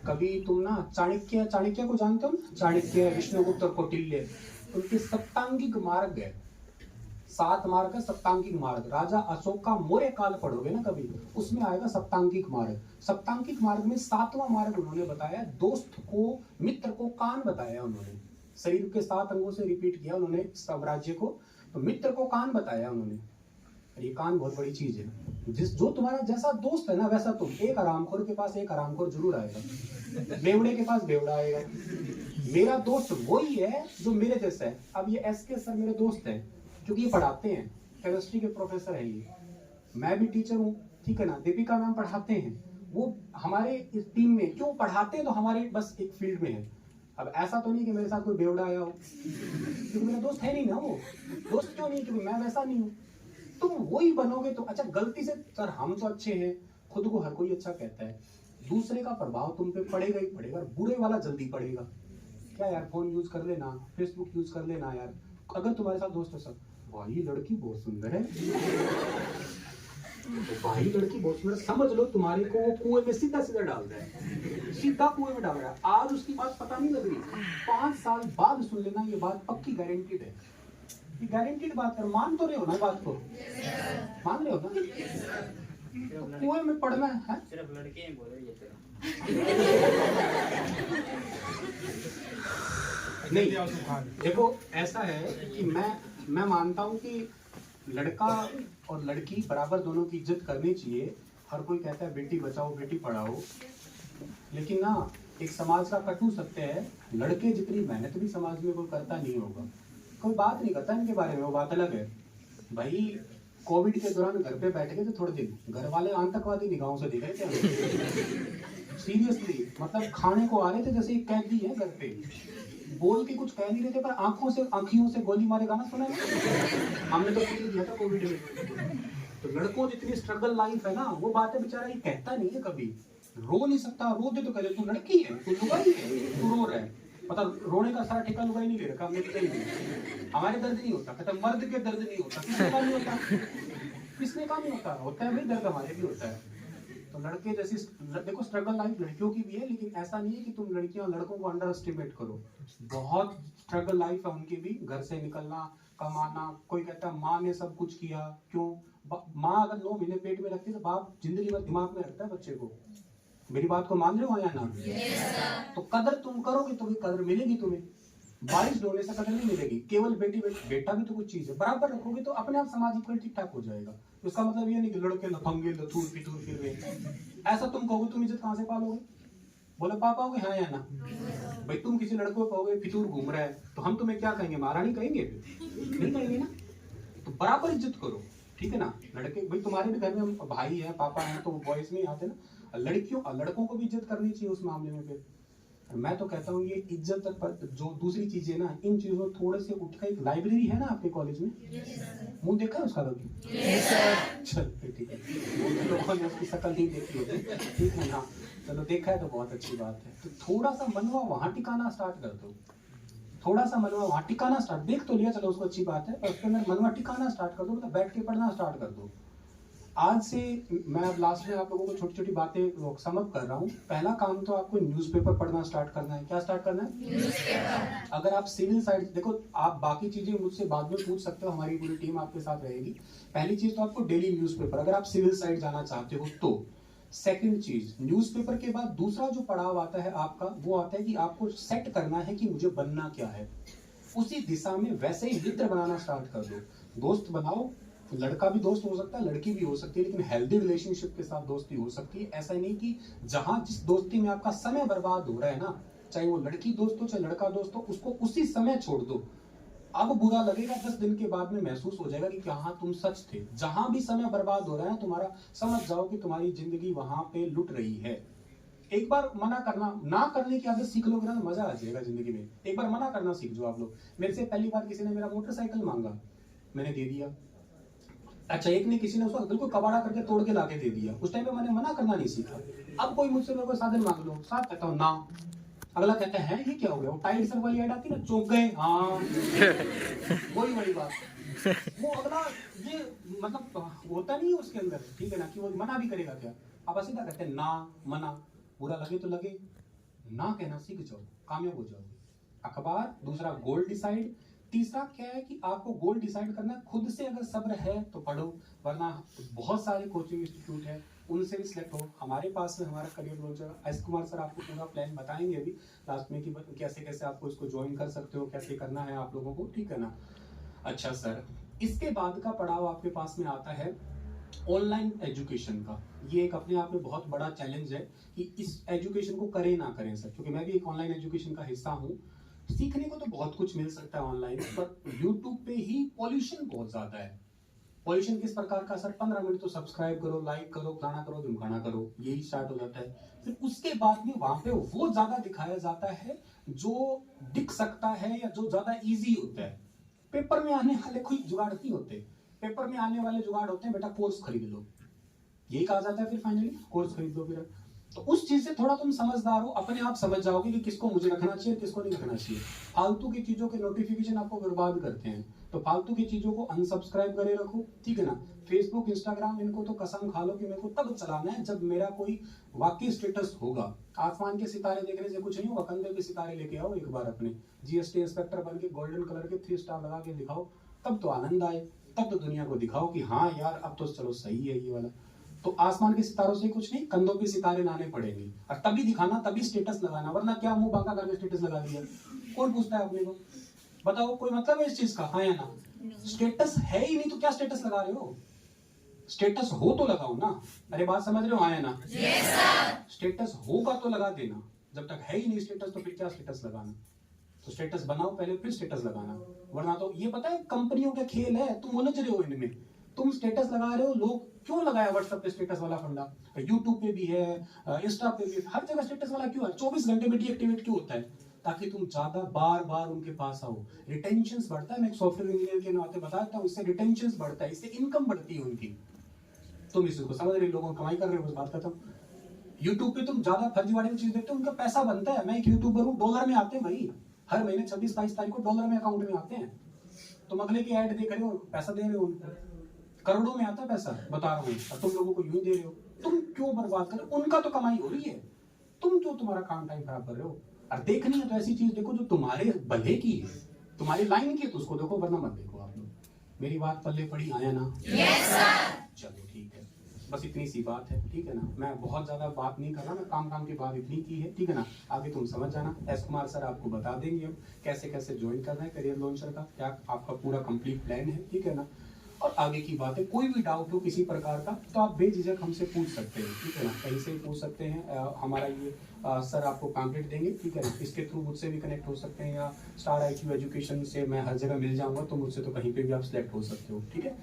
कभी तुम ना चाणक्य को जानते हो ना, चाणक्य, विष्णुगुप्त और कौटिल्य, उनके सप्तांगिक मार्ग है, 7 मार्ग का सप्तांगिक मार्ग। राजा अशोक का मौर्य काल पढ़ोगे ना कभी, उसमें आएगा सप्तांगिक मार्ग। सप्तांगिक मार्ग में 7वां मार्ग उन्होंने बताया, दोस्त को, मित्र को कान बताया उन्होंने। शरीर के 7 अंगों से रिपीट किया उन्होंने साम्राज्य को, तो मित्र को कान बताया उन्होंने, और ये कान बहुत बड़ी चीज है। जो तुम्हारा जैसा दोस्त है ना वैसा तुम। एक आरामखोर के पास एक आरामखोर जरूर आएगा, बेवड़े के पास बेवड़ा आएगा। मेरा दोस्त वही है जो मेरे जैसा है। अब ये SK सर मेरे दोस्त हैं, क्योंकि ये पढ़ाते हैं, केमिस्ट्री के प्रोफेसर है ये, मैं भी टीचर हूँ, ठीक है ना। दीपिका मैम पढ़ाते हैं, वो हमारे इस टीम में क्यों पढ़ाते हैं, तो हमारे बस एक फील्ड में है। अब ऐसा तो नहीं कि मेरे साथ कोई बेवड़ा आया हो, क्योंकि मेरा दोस्त है नहीं ना वो। दोस्त क्यों नहीं, क्योंकि मैं वैसा नहीं हूँ। तुम वही बनोगे तो अच्छा। गलती से सर हम तो अच्छे हैं, खुद को हर कोई अच्छा कहता है, दूसरे का प्रभाव तुम पे पड़ेगा ही पड़ेगा, बुरे वाला जल्दी पड़ेगा। क्या यार, फोन यूज कर लेना, फेसबुक यूज कर लेना यार। अगर तुम्हारे साथ दोस्त है सर, भाई लड़की बहुत सुंदर है, तो भाई लड़की बहुत सुंदर, समझ लो तुम्हारे को वो कुएं में सीधा सीधा डाल रहा है, सीधा कुएं में डाल रहा है। आज उसकी बात पता नहीं लग रही, 5 साल बाद सुन लेना, ये बात पक्की गारंटीड है। ये गारंटीड बात है, मान तो रहे हो ना बात को, मान रहे हो ना। तो कुएं में पड़ना है, सिर्फ लड़के ही बोल रही है नहीं। देखो ऐसा है कि मैं मानता हूँ कि लड़का और लड़की बराबर दोनों की इज्जत करनी चाहिए। हर कोई कहता है बेटी बचाओ बेटी पढ़ाओ, लेकिन ना एक समाज का कटु सत्य है, लड़के जितनी मेहनत भी समाज में कोई करता नहीं होगा, कोई बात नहीं करता इनके बारे में, वो बात अलग है। भाई कोविड के दौरान घर पे बैठ गए थे थोड़े दिन, घर वाले आतंकवादी निगाहों से देख रहे थे सीरियसली, मतलब खाने को आ रहे थे जैसे एक कैदी है घर पे, बोल के कुछ कह नहीं रहे थे, पर आंखियों से गोली मारे गाना सुना है हमने तो फील किया था कोविड में। तो लड़कों जितनी स्ट्रगल लाइफ है ना, वो बातें बेचारा ये कहता नहीं है कभी, रो नहीं सकता, रो दे तो कह दे तू लड़की है, तू लुगाई है, तू रो रहा है। मतलब रोने का सारा ठेका लुगाई नहीं ले रखा हमने, तो नहीं, हमारे दर्द नहीं होता, कहता मर्द के दर्द नहीं होता, किसने का नहीं होता, किसने का नहीं होता है भाई, दर्द हमारे भी होता है। तो लड़के जैसी देखो स्ट्रगल लाइफ लड़कियों की भी है, लेकिन ऐसा नहीं है कि तुम लड़कियां लड़कों को अंडर एस्टिमेट करो। बहुत स्ट्रगल लाइफ है उनकी भी, घर से निकलना, कमाना। कोई कहता है माँ ने सब कुछ किया, क्यों? माँ अगर 9 महीने पेट में रखती है तो बाप जिंदगी भर दिमाग में रखता है बच्चे को। मेरी बात को मान रहे हो या ना? तो कदर तुम करोगे तो भी कदर मिलेगी तुम्हें, बारिश होने से कदर नहीं मिलेगी। केवल बेटा भी तो कुछ चीज है, बराबर रखोगे तो अपने आप समाज इक्वल ठीक ठाक हो जाएगा। इसका मतलब ये नहीं कि लड़के लफंगे लथूर फितूर फिर रहे, ऐसा तुम कहोगे तुम इज्जत कहां से पालोगे? बोले पापा होगे हाँ या ना? भाई तुम किसी लड़के को कहोगे फितूर घूम रहा है, तो हम तुम्हें क्या कहेंगे, महारानी कहेंगे? नहीं कहेंगे ना। तो बराबर इज्जत करो, ठीक है ना। लड़के भाई तुम्हारे भी घर में भाई है, पापा है, तो बॉयज में आते ना। लड़कियों लड़कों को भी इज्जत करनी चाहिए उस मामले में। फिर मैं तो कहता हूँ ये इज्जत पर जो दूसरी चीजें ना, इन चीजों थोड़े से उठकर, एक लाइब्रेरी है ना आपके कॉलेज में, मुंह देखा है उसका कभी? चल ठीक है, लोगों ने उसकी शक्ल नहीं देखी होती, ठीक है ना। चलो देखा है तो बहुत अच्छी बात है। तो थोड़ा सा मनवा वहां टिकाना स्टार्ट कर दो, थोड़ा सा मनवा वहां टिकाना स्टार्ट, देख तो लिया चलो उसको अच्छी बात है, पर उसके अंदर मनवा टिकाना स्टार्ट कर दो, मतलब बैठ के पढ़ना स्टार्ट कर दो। आज से मैं अब लास्ट में आप लोगों को छोटी छोटी बातें समअप कर रहा हूँ। पहला काम तो आपको न्यूज़पेपर पढ़ना स्टार्ट करना है। क्या स्टार्ट करना है? न्यूज़पेपर। अगर आप सिविल साइड, देखो आप बाकी चीजें मुझसे बाद में पूछ सकते हो, हमारी पूरी टीम आपके साथ रहेगी। पहली चीज तो आपको डेली न्यूज़पेपर, अगर आप सिविल साइड जाना चाहते हो तो। सेकंड चीज, न्यूज़पेपर के बाद दूसरा जो पड़ाव आता है आपका, वो आता है कि आपको सेट करना है कि मुझे बनना क्या है। उसी दिशा में वैसे ही मित्र बनाना स्टार्ट कर दो, दोस्त बनाओ। लड़का भी दोस्त हो सकता है, लड़की भी हो सकती है, लेकिन हेल्दी रिलेशनशिप के साथ दोस्ती हो सकती है। ऐसा नहीं कि जहां जिस दोस्ती में आपका समय बर्बाद हो रहा है ना, चाहे वो लड़की दोस्त हो चाहे लड़का दोस्त हो, उसको उसी समय छोड़ दो। अब बुरा लगेगा, 10 दिन के बाद में महसूस हो जाएगा कि हाँ तुम सच थे। जहां भी समय बर्बाद हो रहा है तुम्हारा, समझ जाओ कि तुम्हारी जिंदगी वहां पे लुट रही है। एक बार मना करना, ना करने की आदत सीख लोगे ना, मजा आ जाएगा जिंदगी में। एक बार मना करना सीख जाओ आप लोग। मेरे से पहली बार किसी ने मेरा मोटरसाइकिल मांगा, मैंने दे दिया। अच्छा, एक ने किसी ने उसको बिल्कुल कबाड़ा करके तोड़ के लाके दे दिया, उस टाइम पे मैंने मना करना नहीं सीखा। अब कोई मुझसे मेरे को साधन मांग लो, साथ कहता हूँ ना, अगला कहता है ये क्या हो गया, वो टाइट सर वाली ऐड आती है ना, चौंक गए, हाँ वही बड़ी बात। वो अगला ये मतलब होता नहीं है उसके अंदर, ठीक है ना, कि वो मना भी करेगा क्या। आप सीधा कहते हैं ना, मना, बुरा लगे तो लगे, ना कहना सीख जाओ, कामयाब हो जाओगे। अखबार, दूसरा गोल डिसाइड, तीसरा क्या है कि आपको गोल डिसाइड करना है खुद से। अगर सब्र है तो पढ़ो, वरना बहुत सारे कोचिंग इंस्टीट्यूट है, उनसे भी सिलेक्ट हो। हमारे पास में हमारा career launcher S Kumar sir आपको पूरा प्लान बताएंगे अभी लास्ट में कि कैसे कैसे आपको इसको ज्वाइन कर सकते हो, कैसे करना है आप लोगों को, ठीक है ना। अच्छा सर, इसके बाद का पड़ाव आपके पास में आता है ऑनलाइन एजुकेशन का। ये एक अपने आप में बहुत बड़ा चैलेंज है कि इस एजुकेशन को करें ना करें सर, क्योंकि मैं भी एक ऑनलाइन एजुकेशन का हिस्सा हूँ। सीखने को तो बहुत कुछ मिल सकता है ऑनलाइन, पर यूट्यूब पे ही पॉल्यूशन बहुत ज्यादा है। पॉल्यूशन किस प्रकार का सर? 15 मिनट तो सब्सक्राइब करो, लाइक करो, गाना करो, धुमगाना करो, यही स्टार्ट हो जाता है। फिर उसके बाद में वहां पे वो ज्यादा दिखाया जाता है जो दिख सकता है या जो ज्यादा इजी होता है। पेपर में आने वाले कोई जुगाड़ नहीं होते। पेपर में आने वाले जुगाड़ होते हैं बेटा कोर्स खरीद लो, यही कहा जाता है। फिर फाइनली कोर्स खरीद लो। फिर तो उस चीज से थोड़ा तुम समझदार हो, अपने आप समझ जाओगे कि किसको मुझे रखना चाहिए, किसको नहीं रखना चाहिए। फालतू की चीजों के नोटिफिकेशन आपको बर्बाद करते हैं, तो फालतू की चीजों को अनसब्सक्राइब करे रखो, ठीक है ना। फेसबुक, इंस्टाग्राम, इनको तो कसम खा लो कि मेरे को तब चलाना है जब मेरा कोई वाकई स्टेटस होगा। आसमान के सितारे देखने से कुछ नहीं होगा, कंधे के सितारे लेके आओ एक बार अपने, जीएसटी इंस्पेक्टर बन के गोल्डन कलर के 3 स्टार लगा के दिखाओ, तब तो आनंद आए, तब तो दुनिया को दिखाओ कि हाँ यार अब तो चलो सही है ये वाला। तो आसमान के सितारों से कुछ नहीं, कंधों के सितारे लाने पड़ेंगे, और तभी दिखाना, तभी स्टेटस लगाना, वरना क्या मुंह बांका करके स्टेटस लगा दिया, कौन पूछता है अपने को? बताओ, कोई मतलब है इस चीज का? हाँ या ना? स्टेटस है ही नहीं तो क्या स्टेटस लगा रहे हो? स्टेटस हो तो लगाओ ना। अरे बात समझ रहे हो? हाँ या ना? स्टेटस होगा तो लगा देना, जब तक है ही नहीं स्टेटस तो फिर क्या स्टेटस लगाना? तो स्टेटस बनाओ पहले, फिर स्टेटस लगाना। वरना तो ये पता है कंपनियों के खेल है, तुम उलझ रहे हो इनमें। तुम स्टेटस लगा रहे हो, लोग क्यों लगाया व्हाट्सएप पे स्टेटस वाला फंडा? यूट्यूब पे भी है, इंस्टा पे भी, हर जगह स्टेटस वाला क्यों है? 24 घंटे में डीएक्टिवेट क्यों होता है? ताकि तुम ज्यादा बार बार उनके पास आओ, रिटेंशन बढ़ता है। मैं एक सॉफ्टवेयर इंजीनियर के नाते बताता हूँ, इससे रिटेंशन बढ़ता है, इससे इनकम बढ़ती है उनकी। तुम इसको समझ रहे, लोगों कमाई कर रहे हो, बस बात खत्म। यूट्यूब पे तुम ज्यादा फर्जीवाड़े में चीज देखते हो, उनका पैसा बनता है। मैं एक यूट्यूबर हूँ, डॉलर में आते हैं भाई, हर महीने 26-22 तारीख को डॉलर में अकाउंट में आते हैं। तुम अगले की ऐड देख रहे हो, पैसा दे रहे हो उनको, करोड़ों में आता है पैसा, बता रहा हूँ, और तुम लोगों को यूं दे रहे हो। तुम क्यों बर्बाद कर रहे हो? उनका तो कमाई हो रही है, तुम क्यों तुम्हारा काम टाइम खराब कर रहे हो? और देखनी है तो ऐसी चीज देखो जो तुम्हारे भले की है, तुम्हारी लाइन की है, तो उसको देखो, वरना मत देखो। आप लोग मेरी बात पल्ले पड़ी? आया ना? Yes sir. चलो ठीक है, बस इतनी सी बात है, ठीक है ना। मैं बहुत ज्यादा बात नहीं कर रहा, मैं काम की बात इतनी की है, ठीक है ना। आगे तुम समझ जाना। एस कुमार सर आपको बता देंगे अब कैसे कैसे ज्वाइन करना है करियर लॉन्चर का, क्या आपका पूरा कंप्लीट प्लान है, ठीक है ना। और आगे की बात है, कोई भी डाउट हो किसी प्रकार का तो आप बेझिझक हमसे पूछ सकते हैं, ठीक है ना। कहीं से भी पूछ सकते हैं। हमारा ये सर आपको पैम्पलेट देंगे, ठीक है ना। इसके थ्रू मुझसे भी कनेक्ट हो सकते हैं, या स्टार IQ एजुकेशन से मैं हर जगह मिल जाऊंगा, तो मुझसे तो कहीं पे भी आप सिलेक्ट हो सकते हो, ठीक है।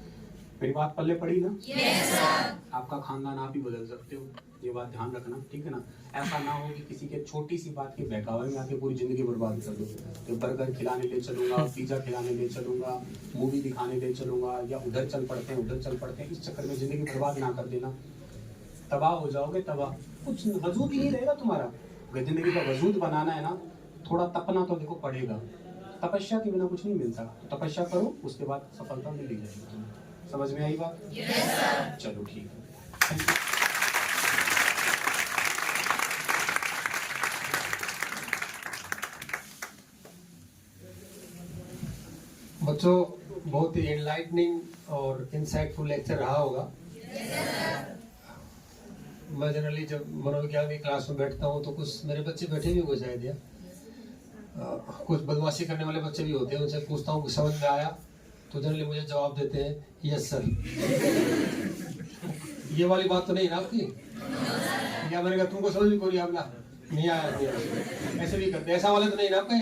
मेरी बात पल्ले पड़ी ना? yes, sir. आपका खानदान आप ही बदल सकते हो, ये बात ध्यान रखना, ठीक है ना। ऐसा ना हो कि किसी के छोटी सी बात के बहकावे में आके पूरी जिंदगी बर्बाद कर दो। तो बर्गर खिलाने ले चलूंगा, पिज्जा खिलाने ले चलूंगा, मूवी दिखाने ले चलूंगा, या उधर चल पड़ते हैं, इस चक्कर में जिंदगी बर्बाद ना कर देना। तबाह हो जाओगे, तबाह। कुछ वजूद ही नहीं रहेगा तुम्हारा। अगर जिंदगी का वजूद बनाना है ना, थोड़ा तपना तो देखो पड़ेगा। तपस्या के बिना कुछ नहीं मिलता, तो तपस्या करो, उसके बाद सफलता मिल ही जाएगी तुम्हें। समझ में आई बात? yes, sir. चलो ठीक है। बच्चों, बहुत ही एनलाइटनिंग और इंसाइटफुल लेक्चर रहा होगा। मैं जनरली जब मनोविज्ञान की क्लास में बैठता हूँ तो कुछ मेरे बच्चे बैठे भी हुए शायद, या कुछ बदमाशी करने वाले बच्चे भी होते हैं, उनसे पूछता हूँ कि समझ में आया, तो जनरली मुझे जवाब देते हैं यस सर। ये वाली बात तो नहीं ना आपकी? या मैंने कहा तुमको समझ में कोई नहीं आया, ऐसे भी करते, ऐसा वाले तो नहीं ना आपका?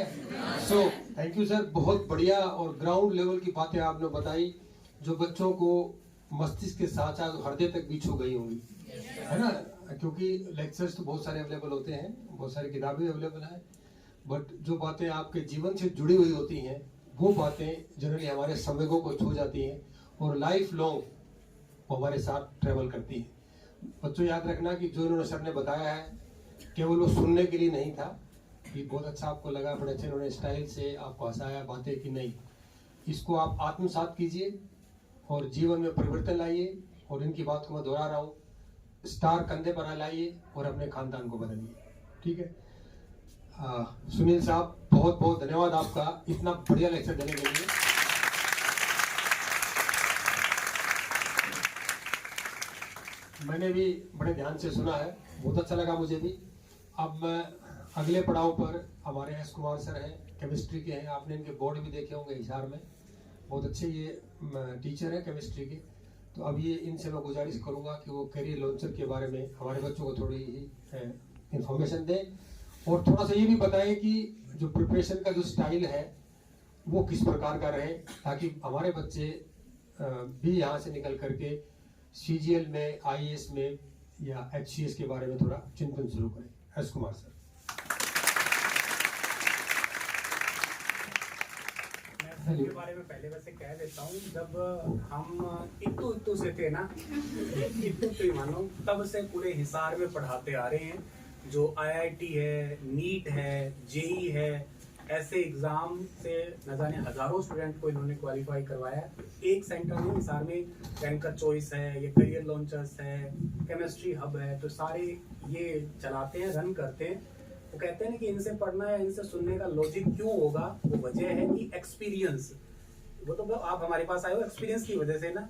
सो थैंक यू सर, बहुत बढ़िया और ग्राउंड लेवल की बातें आपने बताई, जो बच्चों को मस्तिष्क के साथ साथ हृदय तक भी छू गई होंगी, है ना। क्योंकि लेक्चर्स तो बहुत सारे अवेलेबल होते हैं, बहुत सारी किताबें अवेलेबल हैं, बट जो बातें आपके जीवन से जुड़ी हुई होती हैं, वो बातें जनरली हमारे संवेगों को छू जाती हैं और लाइफ लॉन्ग वो हमारे साथ ट्रेवल करती हैं। बच्चों याद रखना कि जो इन्होंने सर ने बताया है केवल वो सुनने के लिए नहीं था, कि बहुत अच्छा आपको लगा, बड़े अच्छे इन्होंने स्टाइल से आपको हंसाया, बातें की नहीं, इसको आप आत्मसात कीजिए और जीवन में परिवर्तन लाइए। और इनकी बात को मैं दोहरा रहा हूँ, स्टार कंधे पर लाइए और अपने खानदान को बदलिए, ठीक है। सुनील साहब, बहुत बहुत धन्यवाद आपका इतना बढ़िया लेक्चर देने के लिए। मैंने भी बड़े ध्यान से सुना है, बहुत अच्छा लगा मुझे भी। अब मैं अगले पड़ाव पर, हमारे एस कुमार सर हैं, केमिस्ट्री के हैं, आपने इनके बोर्ड भी देखे होंगे हिसार में, बहुत अच्छे ये टीचर है केमिस्ट्री के। तो अब ये इनसे मैं गुजारिश करूँगा कि वो करियर लॉन्चर के बारे में हमारे बच्चों को थोड़ी इंफॉर्मेशन दें, और थोड़ा सा ये भी बताएं कि जो प्रिपरेशन का जो स्टाइल है वो किस प्रकार का रहे, ताकि हमारे बच्चे भी यहाँ से निकल करके CGL में, IAS में या HCS के बारे में थोड़ा चिंतन शुरू करें। S Kumar sir. मैं इसके बारे में पहले वैसे कह देता हूँ, जब हम इत्तू से थे ना, इत्तू तो ही मानो, तब से पूरे हिसार में पढ़ाते आ रहे हैं। जो IIT है, नीट है, JEE है, ऐसे एग्जाम से न जाने हजारों स्टूडेंट को इन्होंने क्वालिफाई करवाया। एक सेंटर में हिसार में रैंकर चॉइस है, ये करियर लॉन्चर्स है, केमिस्ट्री हब है, तो सारे ये चलाते हैं, रन करते हैं। वो कहते हैं कि इनसे पढ़ना या इनसे सुनने का लॉजिक क्यों होगा, वो वजह है कि एक्सपीरियंस। वो तो आप हमारे पास आए हो एक्सपीरियंस की वजह से ना।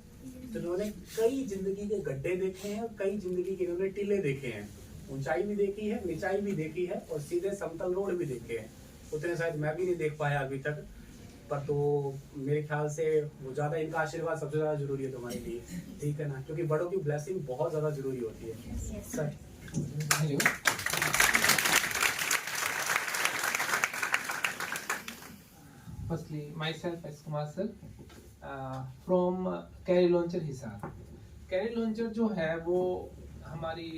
तो इन्होंने कई जिंदगी के गड्ढे देखे हैं, कई जिंदगी के इन्होंने टीले देखे हैं, ऊंचाई भी देखी है, निचाई भी देखी है, और सीधे समतल रोड भी देखे हैं। उतने शायद मैं भी नहीं देख पाया अभी तक, पर तो मेरे ख्याल से वो ज़्यादा इनका आशीर्वाद सबसे ज़्यादा जरूरी है तुम्हारे लिए, ठीक है ना, क्योंकि बड़ों की ब्लेसिंग बहुत ज़्यादा जरूरी होती है। Sir Firstly, myself S Kumar sir from Career Launcher Hisar. Career Launcher जो है वो हमारी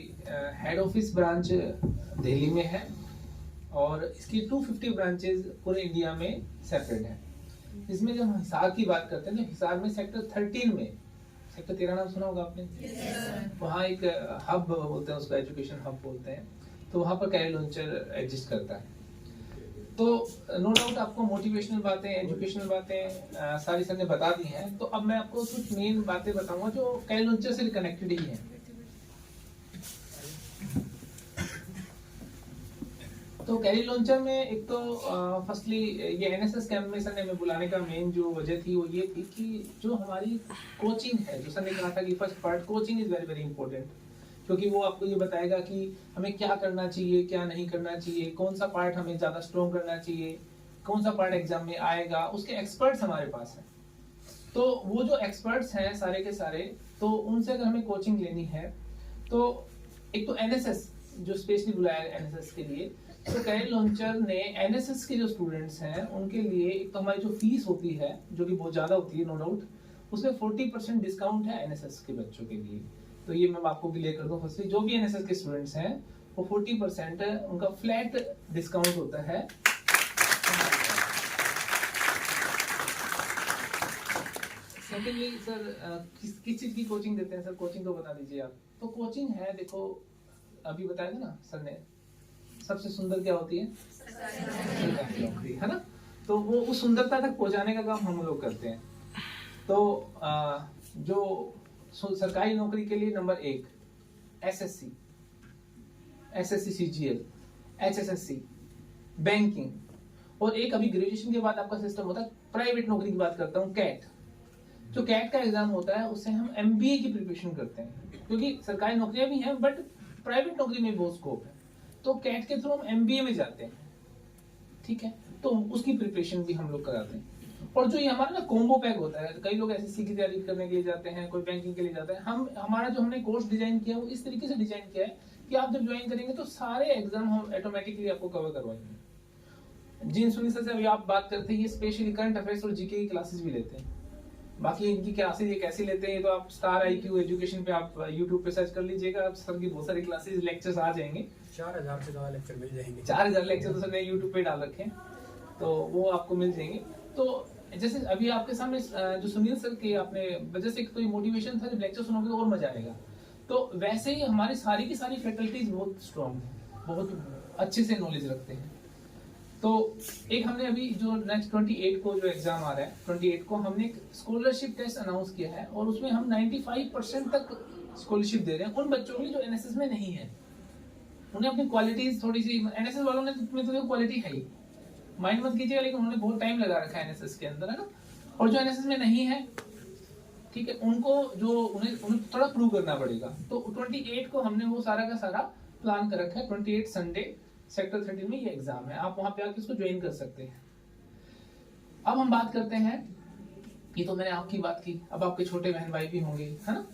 हेड ऑफिस ब्रांच दिल्ली में है, और इसकी 250 ब्रांचेस पूरे इंडिया में सेपरेट है। इसमें जब हम हिसार की बात करते हैं तो हिसार में सेक्टर 13 में, सेक्टर 13 नाम सुना होगा आपने, वहाँ एक हब बोलते हैं उसको, एजुकेशन हब बोलते हैं, तो वहाँ पर कैरियर लॉन्चर एग्जिस्ट करता है। तो नो डाउट आपको मोटिवेशनल बातें, एजुकेशनल बातें सारी सर ने बता दी हैं। तो अब मैं आपको कुछ मेन बातें बताऊंगा जो कैरियर लॉन्चर से कनेक्टेड ही हैं। तो कैरियर लॉन्चर में एक तो फर्स्टली ये NSS कैंप में सर ने हमें बुलाने का मेन जो वजह थी वो ये थी कि जो हमारी कोचिंग है, जो सर ने कहा था कि first part coaching is very very important, क्योंकि वो आपको ये बताएगा कि हमें क्या करना चाहिए, क्या नहीं करना चाहिए, कौन सा पार्ट हमें ज़्यादा स्ट्रॉन्ग करना चाहिए, कौन सा पार्ट एग्जाम में आएगा, उसके एक्सपर्ट्स हमारे पास हैं। तो वो जो एक्सपर्ट्स हैं सारे के सारे, तो उनसे अगर हमें कोचिंग लेनी है तो एक तो NSS जो स्पेशली बुलाया है NSS के लिए, तो कैरियर लॉन्चर ने NSS के जो स्टूडेंट्स हैं उनके लिए एक तो हमारी जो फीस होती है जो कि बहुत ज़्यादा होती है नो डाउट, उसमें 40% डिस्काउंट है NSS के बच्चों के लिए। तो ये मैं आपको क्लियर कर दूं, फर्स्टली जो भी NSS के स्टूडेंट्स हैं वो 40% उनका फ्लैट डिस्काउंट होता है। सेकेंडली सर किस चीज़ की कोचिंग देते हैं सर, कोचिंग तो बता दीजिए आप। तो कोचिंग है, देखो अभी बताया था ना सर ने, सबसे सुंदर क्या होती है, है ना, तो वो उस सुंदरता तक पहुंचाने का काम हम लोग करते हैं। तो जो सरकारी नौकरी के लिए number 1 SSC, CGL, HSSC, banking, और एक अभी ग्रेजुएशन के बाद आपका सिस्टम होता है प्राइवेट नौकरी की बात करता हूँ, कैट। जो कैट का एग्जाम होता है उससे हम MBA की प्रिपरेशन करते हैं, क्योंकि सरकारी नौकरियां भी हैं बट प्राइवेट नौकरी में बहुत स्कोप है। तो कैट के थ्रू हम MBA में जाते हैं, ठीक है, तो उसकी प्रिपरेशन भी हम लोग कराते हैं। और जो ये हमारा ना कॉम्बो पैक होता है, कई लोग SSC की तैयारी करने के लिए जाते हैं, कोई बैंकिंग के लिए जाता है, हमारा जो हमने कोर्स डिजाइन किया है वो इस तरीके से डिजाइन किया है कि आप जब ज्वाइन करेंगे तो सारे एग्जाम हम ऑटोमेटिकली आपको कवर करवाएंगे। जिन सुनील सर से अभी आप बात करते हैं, ये स्पेशली करंट अफेयर्स और जीके की क्लासेस भी लेते हैं। बाकी इनकी क्लासेस ये कैसे लेते हैं, तो आप स्टार IQ एजुकेशन पे आप YouTube पे सर्च कर लीजिएगा, सर की बहुत सारी क्लासेस लेक्चर्स आ जाएंगे। 4000 से ज्यादा लेक्चर मिल जाएंगे, 4000 लेक्चर तो सर ने YouTube पे डाल रखे हैं, तो वो आपको मिल जाएंगे। तो जैसे अभी आपके सामने जो सुनील सर के आपने वजह से एक तो ये मोटिवेशन था, जब लेक्चर सुनोगे तो और मजा आएगा। तो वैसे ही हमारी सारी की सारी फैकल्टीज बहुत स्ट्रॉन्ग है, बहुत अच्छे से नॉलेज रखते हैं। तो एक हमने अभी जो नेक्स्ट 28 को जो एग्जाम आ रहा है, 28 को हमने एक स्कॉलरशिप टेस्ट अनाउंस किया है, और उसमें हम 95% तक स्कॉलरशिप दे रहे हैं उन बच्चों के लिए जो NSS में नहीं है। उन्हें अपनी क्वालिटीज थोड़ी सी, NSS वालों ने तो क्वालिटी है ही, माइंड मत कीजिएगा, लेकिन उन्होंने बहुत टाइम लगा रखा है NSS के अंदर, है ना। और जो NSS में नहीं है, ठीक है, उनको जो उन्हें थोड़ा प्रूव करना पड़ेगा। तो 28 को हमने वो सारा का सारा प्लान कर रखा है। 28 संडे सेक्टर 13 में ये एग्जाम है, आप वहां पे आके इसको ज्वाइन कर सकते हैं। अब हम बात करते हैं ये तो मैंने आपकी बात की, अब आपके छोटे बहन भाई भी होंगे, है ना।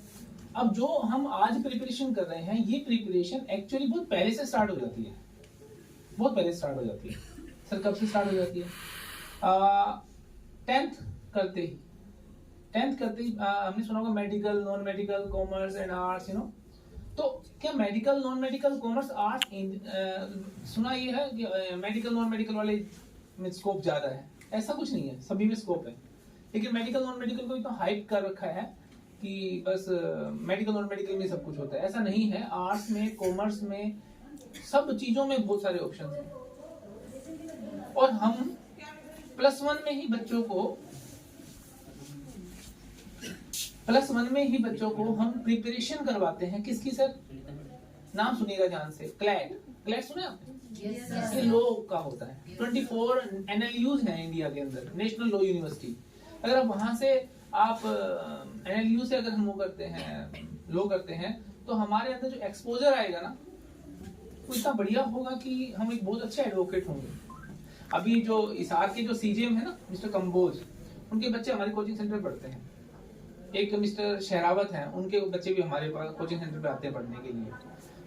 अब जो हम आज प्रिपरेशन कर रहे हैं, ये प्रिपरेशन एक्चुअली बहुत पहले से स्टार्ट हो जाती है, बहुत पहले स्टार्ट हो जाती है। सर कब से स्टार्ट हो जाती है? 10th करते ही हमने सुना होगा medical, non medical, commerce and arts, you know. तो क्या medical, non medical, commerce, arts सुना ये है कि मेडिकल, नॉन मेडिकल वाले में स्कोप ज्यादा है? ऐसा कुछ नहीं है, सभी में स्कोप है। लेकिन मेडिकल, नॉन मेडिकल को इतना हाइप कर रखा है कि बस मेडिकल, नॉन मेडिकल में सब कुछ होता है, ऐसा नहीं है। आर्ट्स में, कॉमर्स में, सब चीजों में बहुत सारे ऑप्शन हैं। और हम +1 में ही बच्चों को हम प्रिपरेशन करवाते हैं। किसकी सर? नाम सुनिएगा ध्यान से, क्लैट सुना आपने? ये लॉ का होता है। 24 NLUs हैं इंडिया के अंदर, नेशनल लॉ यूनिवर्सिटी। अगर आप वहां से आप NLU से अगर हम लॉ करते हैं तो हमारे अंदर जो एक्सपोजर आएगा ना, वो इतना बढ़िया होगा कि हम एक बहुत अच्छे एडवोकेट होंगे। अभी जो इसार के जो CGM है ना, मिस्टर कंबोज, उनके बच्चे हमारे कोचिंग सेंटर में पढ़ते हैं। एक मिस्टर शहरावत हैं, उनके बच्चे भी हमारे पास कोचिंग सेंटर पे आते हैं पढ़ने के लिए।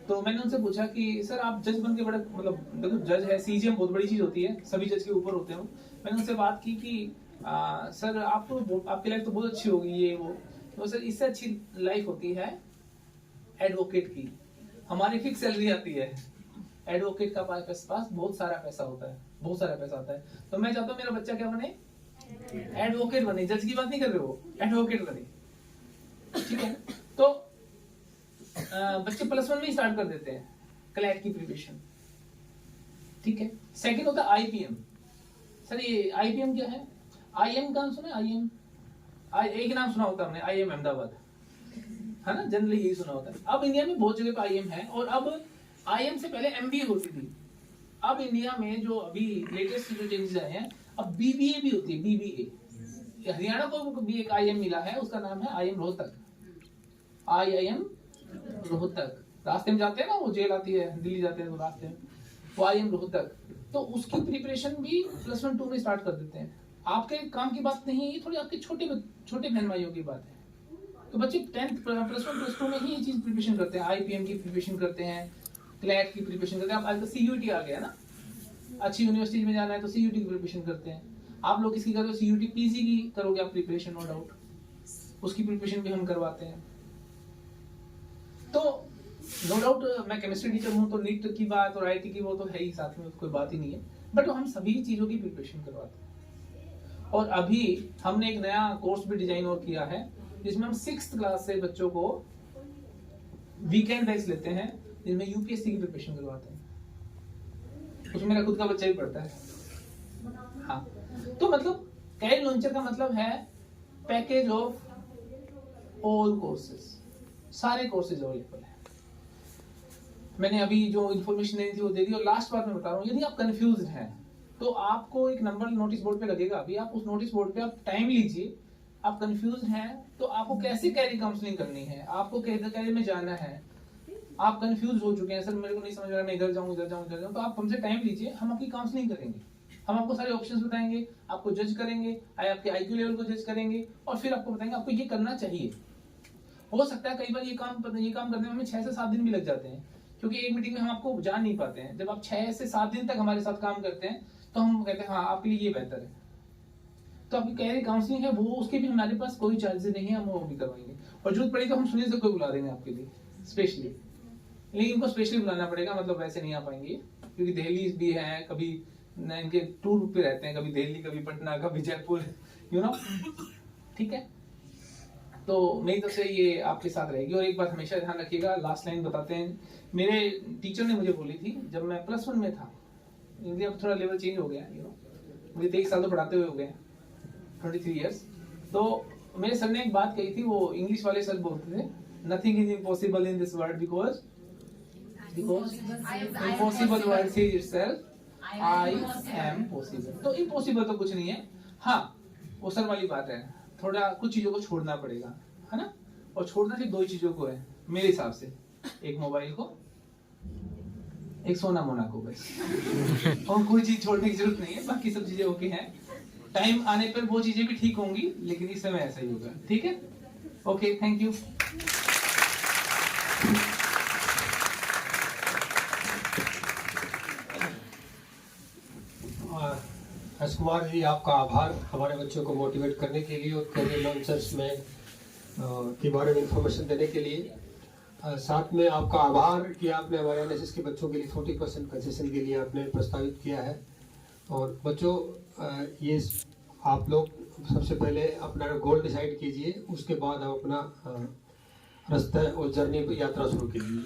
तो मैंने उनसे पूछा कि सर आप जज बन के बड़े, मतलब देखो जज है, CGM बहुत बड़ी चीज होती है, सभी जज के ऊपर होते हैं। मैंने उनसे बात की कि सर आपकी लाइफ तो बहुत अच्छी होगी, ये वो। तो सर इससे अच्छी लाइफ होती है एडवोकेट की, हमारी फिक्स सैलरी आती है। एडवोकेट का पास बहुत सारा पैसा होता है, बहुत सारा पैसा आता है। तो मैं चाहता हूँ मेरा बच्चा क्या बने? एडवोकेट बने। जज की बात नहीं कर रहे हो, एडवोकेट बने, ठीक है। तो बच्चे +1 में ही स्टार्ट कर देते हैं क्लैट की प्रिपरेशन, ठीक है। सेकंड होता है IPM। सर ये IPM क्या है? IM का सुना है? एक नाम सुना होता है हमने, IM अहमदाबाद, है ना, जनरली यही सुना होता है। अब इंडिया में बहुत जगह पे IM है, और अब IM से पहले MBA होती थी। अब इंडिया में जो अभी लेटेस्ट जो चेंजेस आए हैं, अब BBA भी होती है, BBA। हरियाणा को भी एक IM मिला है, उसका नाम है IM रोहतक। IIM रोहतक, रास्ते में जाते हैं ना, वो जेल आती है, दिल्ली जाते हैं तो रास्ते में, वो IM रोहतक। तो उसकी प्रिपरेशन भी +1 2 में स्टार्ट कर देते हैं। आपके काम की बात नहीं है, ये थोड़ी आपके छोटे बहन भाइयों की बात है। तो बच्चे 10th +1 +2 में ही ये चीज प्रिपरेशन करते हैं, IPM की प्रिपरेशन करते हैं, क्लैट की प्रिपरेशन करते हैं। अब आजकल CUT आ गया ना, अच्छी यूनिवर्सिटी में जाना है तो CUT की प्रिपरेशन करते हैं। आप लोग किसकी करोगे? CUT PG की करोगे आप प्रिपरेशन, नो डाउट, उसकी प्रिपरेशन भी हम करवाते हैं। तो नो डाउट मैं केमिस्ट्री टीचर हूँ, तो नीट की बात और IIT की वो तो है ही, साथ में कोई बात ही नहीं है, बट हम सभी चीजों की प्रिपरेशन करवाते हैं। और अभी हमने एक नया कोर्स भी डिजाइन और किया है, जिसमें हम 6th क्लास से बच्चों को वीकेंड बैच लेते हैं, जिसमें UPSC की प्रिपरेशन करवाते हैं। उसमें मेरा खुद का बच्चा ही पढ़ता है। हाँ, तो मतलब कैरियर लॉन्चर का मतलब है पैकेज ऑफ ऑल कोर्सेज, सारे कोर्सेज अवेलेबल है। मैंने अभी जो इन्फॉर्मेशन देनी थी वो दे दी। और लास्ट बात मैं बता रहा हूँ, यदि आप कंफ्यूज हैं तो आपको एक नंबर नोटिस बोर्ड पे लगेगा, अभी आप उस नोटिस बोर्ड पे आप टाइम लीजिए। आप कंफ्यूज हैं तो आपको कैसे कैरियर काउंसलिंग करनी है, आपको कैरियर में जाना है, आप कंफ्यूज हो चुके हैं, सर मेरे को नहीं समझ आ रहा, मैं इधर जाऊं, तो आप हमसे टाइम लीजिए, हम आपकी काउंसलिंग करेंगे। हम आपको सारे ऑप्शंस बताएंगे, आपको जज करेंगे, आपके IQ लेवल को जज करेंगे, और फिर आपको बताएंगे आपको ये करना चाहिए। हो सकता है कई बार ये काम करने में हमें 6 से 7 दिन भी लग जाते हैं, क्योंकि एक मीटिंग में हम आपको जान नहीं पाते हैं। जब आप 6 से 7 दिन तक हमारे साथ काम करते हैं तो हम कहते हैं हाँ आपके लिए ये बेहतर है। तो आपकी कैरियर काउंसलिंग है वो, उसके भी हमारे पास कोई चार्जेस नहीं है, हम वो भी करवाएंगे। और जरूरत पड़ी तो हम सुनील से कोई बुला देंगे आपके लिए स्पेशली, लेकिन इनको स्पेशली बुलाना पड़ेगा, मतलब वैसे नहीं आ पाएंगे, क्योंकि दिल्ली भी है, कभी इनके टूर पे रहते हैं, कभी दिल्ली, कभी पटना, कभी जयपुर, यू नो, ठीक है। तो मेरी तरफ से ये आपके साथ रहेगी। और एक बात हमेशा ध्यान रखिएगा, लास्ट लाइन बताते हैं, मेरे टीचर ने मुझे बोली थी जब मैं +1 में था, इंडिया में थोड़ा लेवल चेंज हो गया, यू नो, मुझे 23 साल तो पढ़ाते हुए हो गए, 23 इयर्स। तो मेरे सर ने एक बात कही थी, वो इंग्लिश वाले सर बोलते थे, nothing is impossible in this world because impossible world says itself I am possible. तो इम्पॉसिबल तो कुछ नहीं है, हाँ वो सर वाली बात है, थोड़ा कुछ चीजों को छोड़ना पड़ेगा, है ना। और छोड़ना सिर्फ 2 चीजों को है मेरे हिसाब से, एक मोबाइल को, एक सोना मोना को, बस। और कोई चीज छोड़ने की जरूरत नहीं है, बाकी सब चीजें ओके हैं। टाइम आने पर वो चीजें भी ठीक होंगी, लेकिन इस समय ऐसा ही होगा। ठीक है, okay, thank you. Harsh Kumar ji, आपका आभार हमारे बच्चों को मोटिवेट करने के लिए और करियर लॉन्चर्स में के बारे में इंफॉर्मेशन देने के लिए। साथ में आपका आभार कि आपने हमारे एनएसएस के बच्चों के लिए 40% कंसेशन के लिए आपने प्रस्तावित किया है। और बच्चों, ये आप लोग सबसे पहले अपना गोल डिसाइड कीजिए, उसके बाद आप अपना रास्ता और जर्नी पर यात्रा शुरू कीजिए।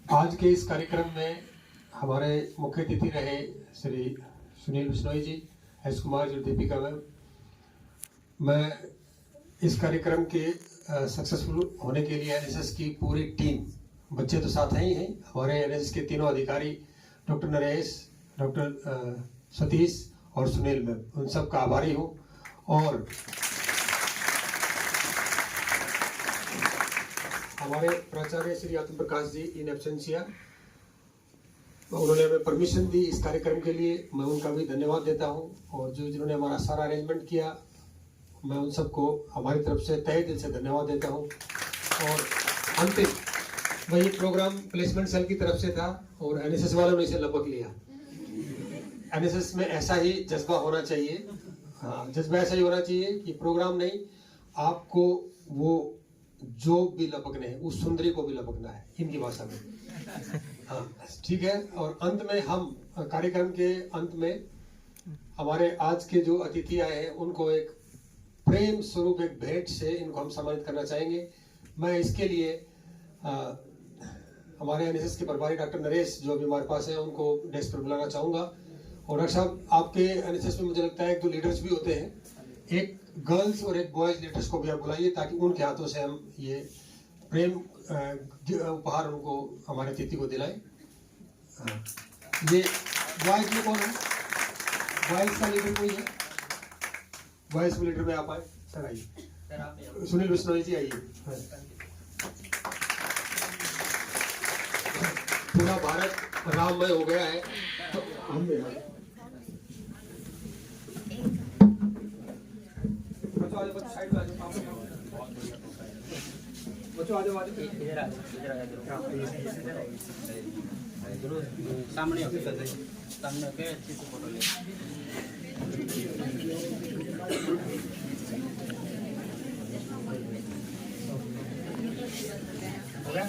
आज के इस कार्यक्रम में हमारे मुख्य अतिथि रहे श्री सुनील बिश्नोई जी, हर्ष कुमार जी, दीपिका मैम। मैं इस कार्यक्रम के सक्सेसफुल होने के लिए एनएसएस की पूरी टीम, बच्चे तो साथ ही हैं, हमारे एनएसएस के तीनों अधिकारी डॉक्टर नरेश, डॉक्टर सतीश और सुनील मैम, उन सब का आभारी हूँ। और हमारे प्राचार्य श्री आत्म प्रकाश जी इन एब्सेंशिया, उन्होंने हमें परमिशन दी इस कार्यक्रम के लिए, मैं उनका भी धन्यवाद देता हूं। और जो जिन्होंने हमारा सारा अरेंजमेंट किया, मैं उन सबको हमारी तरफ से तहे दिल से धन्यवाद देता हूं। और अंतिम, वही प्रोग्राम प्लेसमेंट सेल की तरफ से था और एनएसएस वालों ने इसे लपक लिया। एनएसएस में ऐसा ही जज्बा होना चाहिए। हाँ, जज्बा ऐसा ही होना चाहिए कि प्रोग्राम नहीं, आपको वो जो भी लपकने है, उस सुंदरी को भी लपकना है, इनकी भाषा में। हाँ, ठीक है। और अंत में हम कार्यक्रम के अंत में हमारे आज के जो अतिथि आए हैं, उनको एक प्रेम स्वरूप एक भेंट से इनको हम सम्मानित करना चाहेंगे। मैं इसके लिए हमारे एनएसएस के प्रभारी डॉक्टर नरेश, जो अभी हमारे पास है, उनको डेस्क पर बुलाना चाहूंगा। और डॉक्टर साहब, आपके एनएसएस में मुझे लगता है 2 लीडर्स भी होते हैं, एक गर्ल्स और एक बॉयज लीडर्स को भी आप बुलाइए, ताकि उनके हाथों से हम ये प्रेम उपहार उनको, हमारे अतिथि को दिलाएं। ये बॉयज में कौन है? बॉयज का लीडर कोई है? बॉयज के लीडर में आप आए सर, आइए। सुनील बिश्नोई जी आइए। पूरा भारत राममय हो गया है, तो हम साइड में सामने होके अच्छी से फोटो ले। हो गया?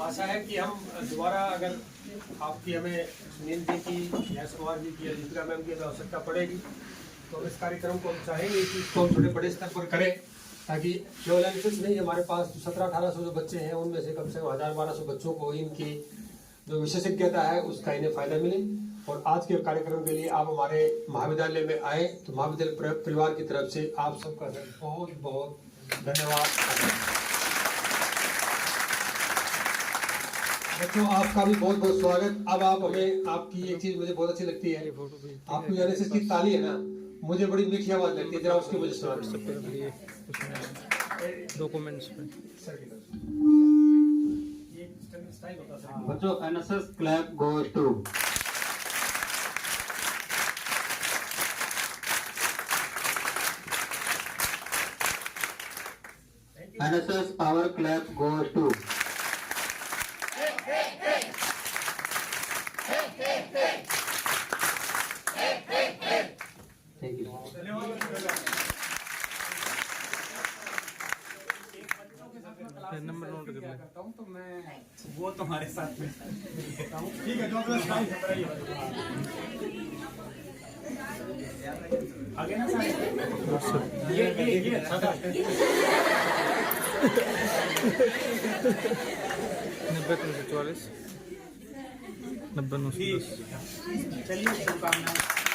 आशा है कि हम दोबारा, अगर आपकी हमें सुनील जी की, यश कुमार जी की या दीपिका मैम की आवश्यकता पड़ेगी, तो इस कार्यक्रम को हम चाहेंगे कि इसको हम थोड़े बड़े स्तर पर करें, ताकि केवल एनएसएस नहीं, हमारे पास 1700-1800 जो बच्चे हैं, उनमें से कम से कम 1000-1200 बच्चों को इनकी जो विशेषज्ञता है उसका इन्हें फायदा मिले। और आज के कार्यक्रम के लिए आप हमारे महाविद्यालय में आए, तो महाविद्यालय परिवार की तरफ से आप सबका बहुत बहुत धन्यवाद। बच्चों, आपका भी बहुत बहुत स्वागत। अब आप हमें, आपकी एक चीज मुझे बहुत अच्छी लगती है, आपकी एनएसएस की ताली है ना, मुझे बड़ी मीठी आवाज लगती है, जरा उसकी मुझे सुना दीजिए डॉक्यूमेंट्स में। बच्चों, NSS clap goes to NSS power clap goes to number note करता हूँ, तो मैं वो तुम्हारे साथ में देता हूँ। ठीक है, आगे ना सर, ये अच्छा था। 90-344 90-910। चलिए, शुभकामनाएं।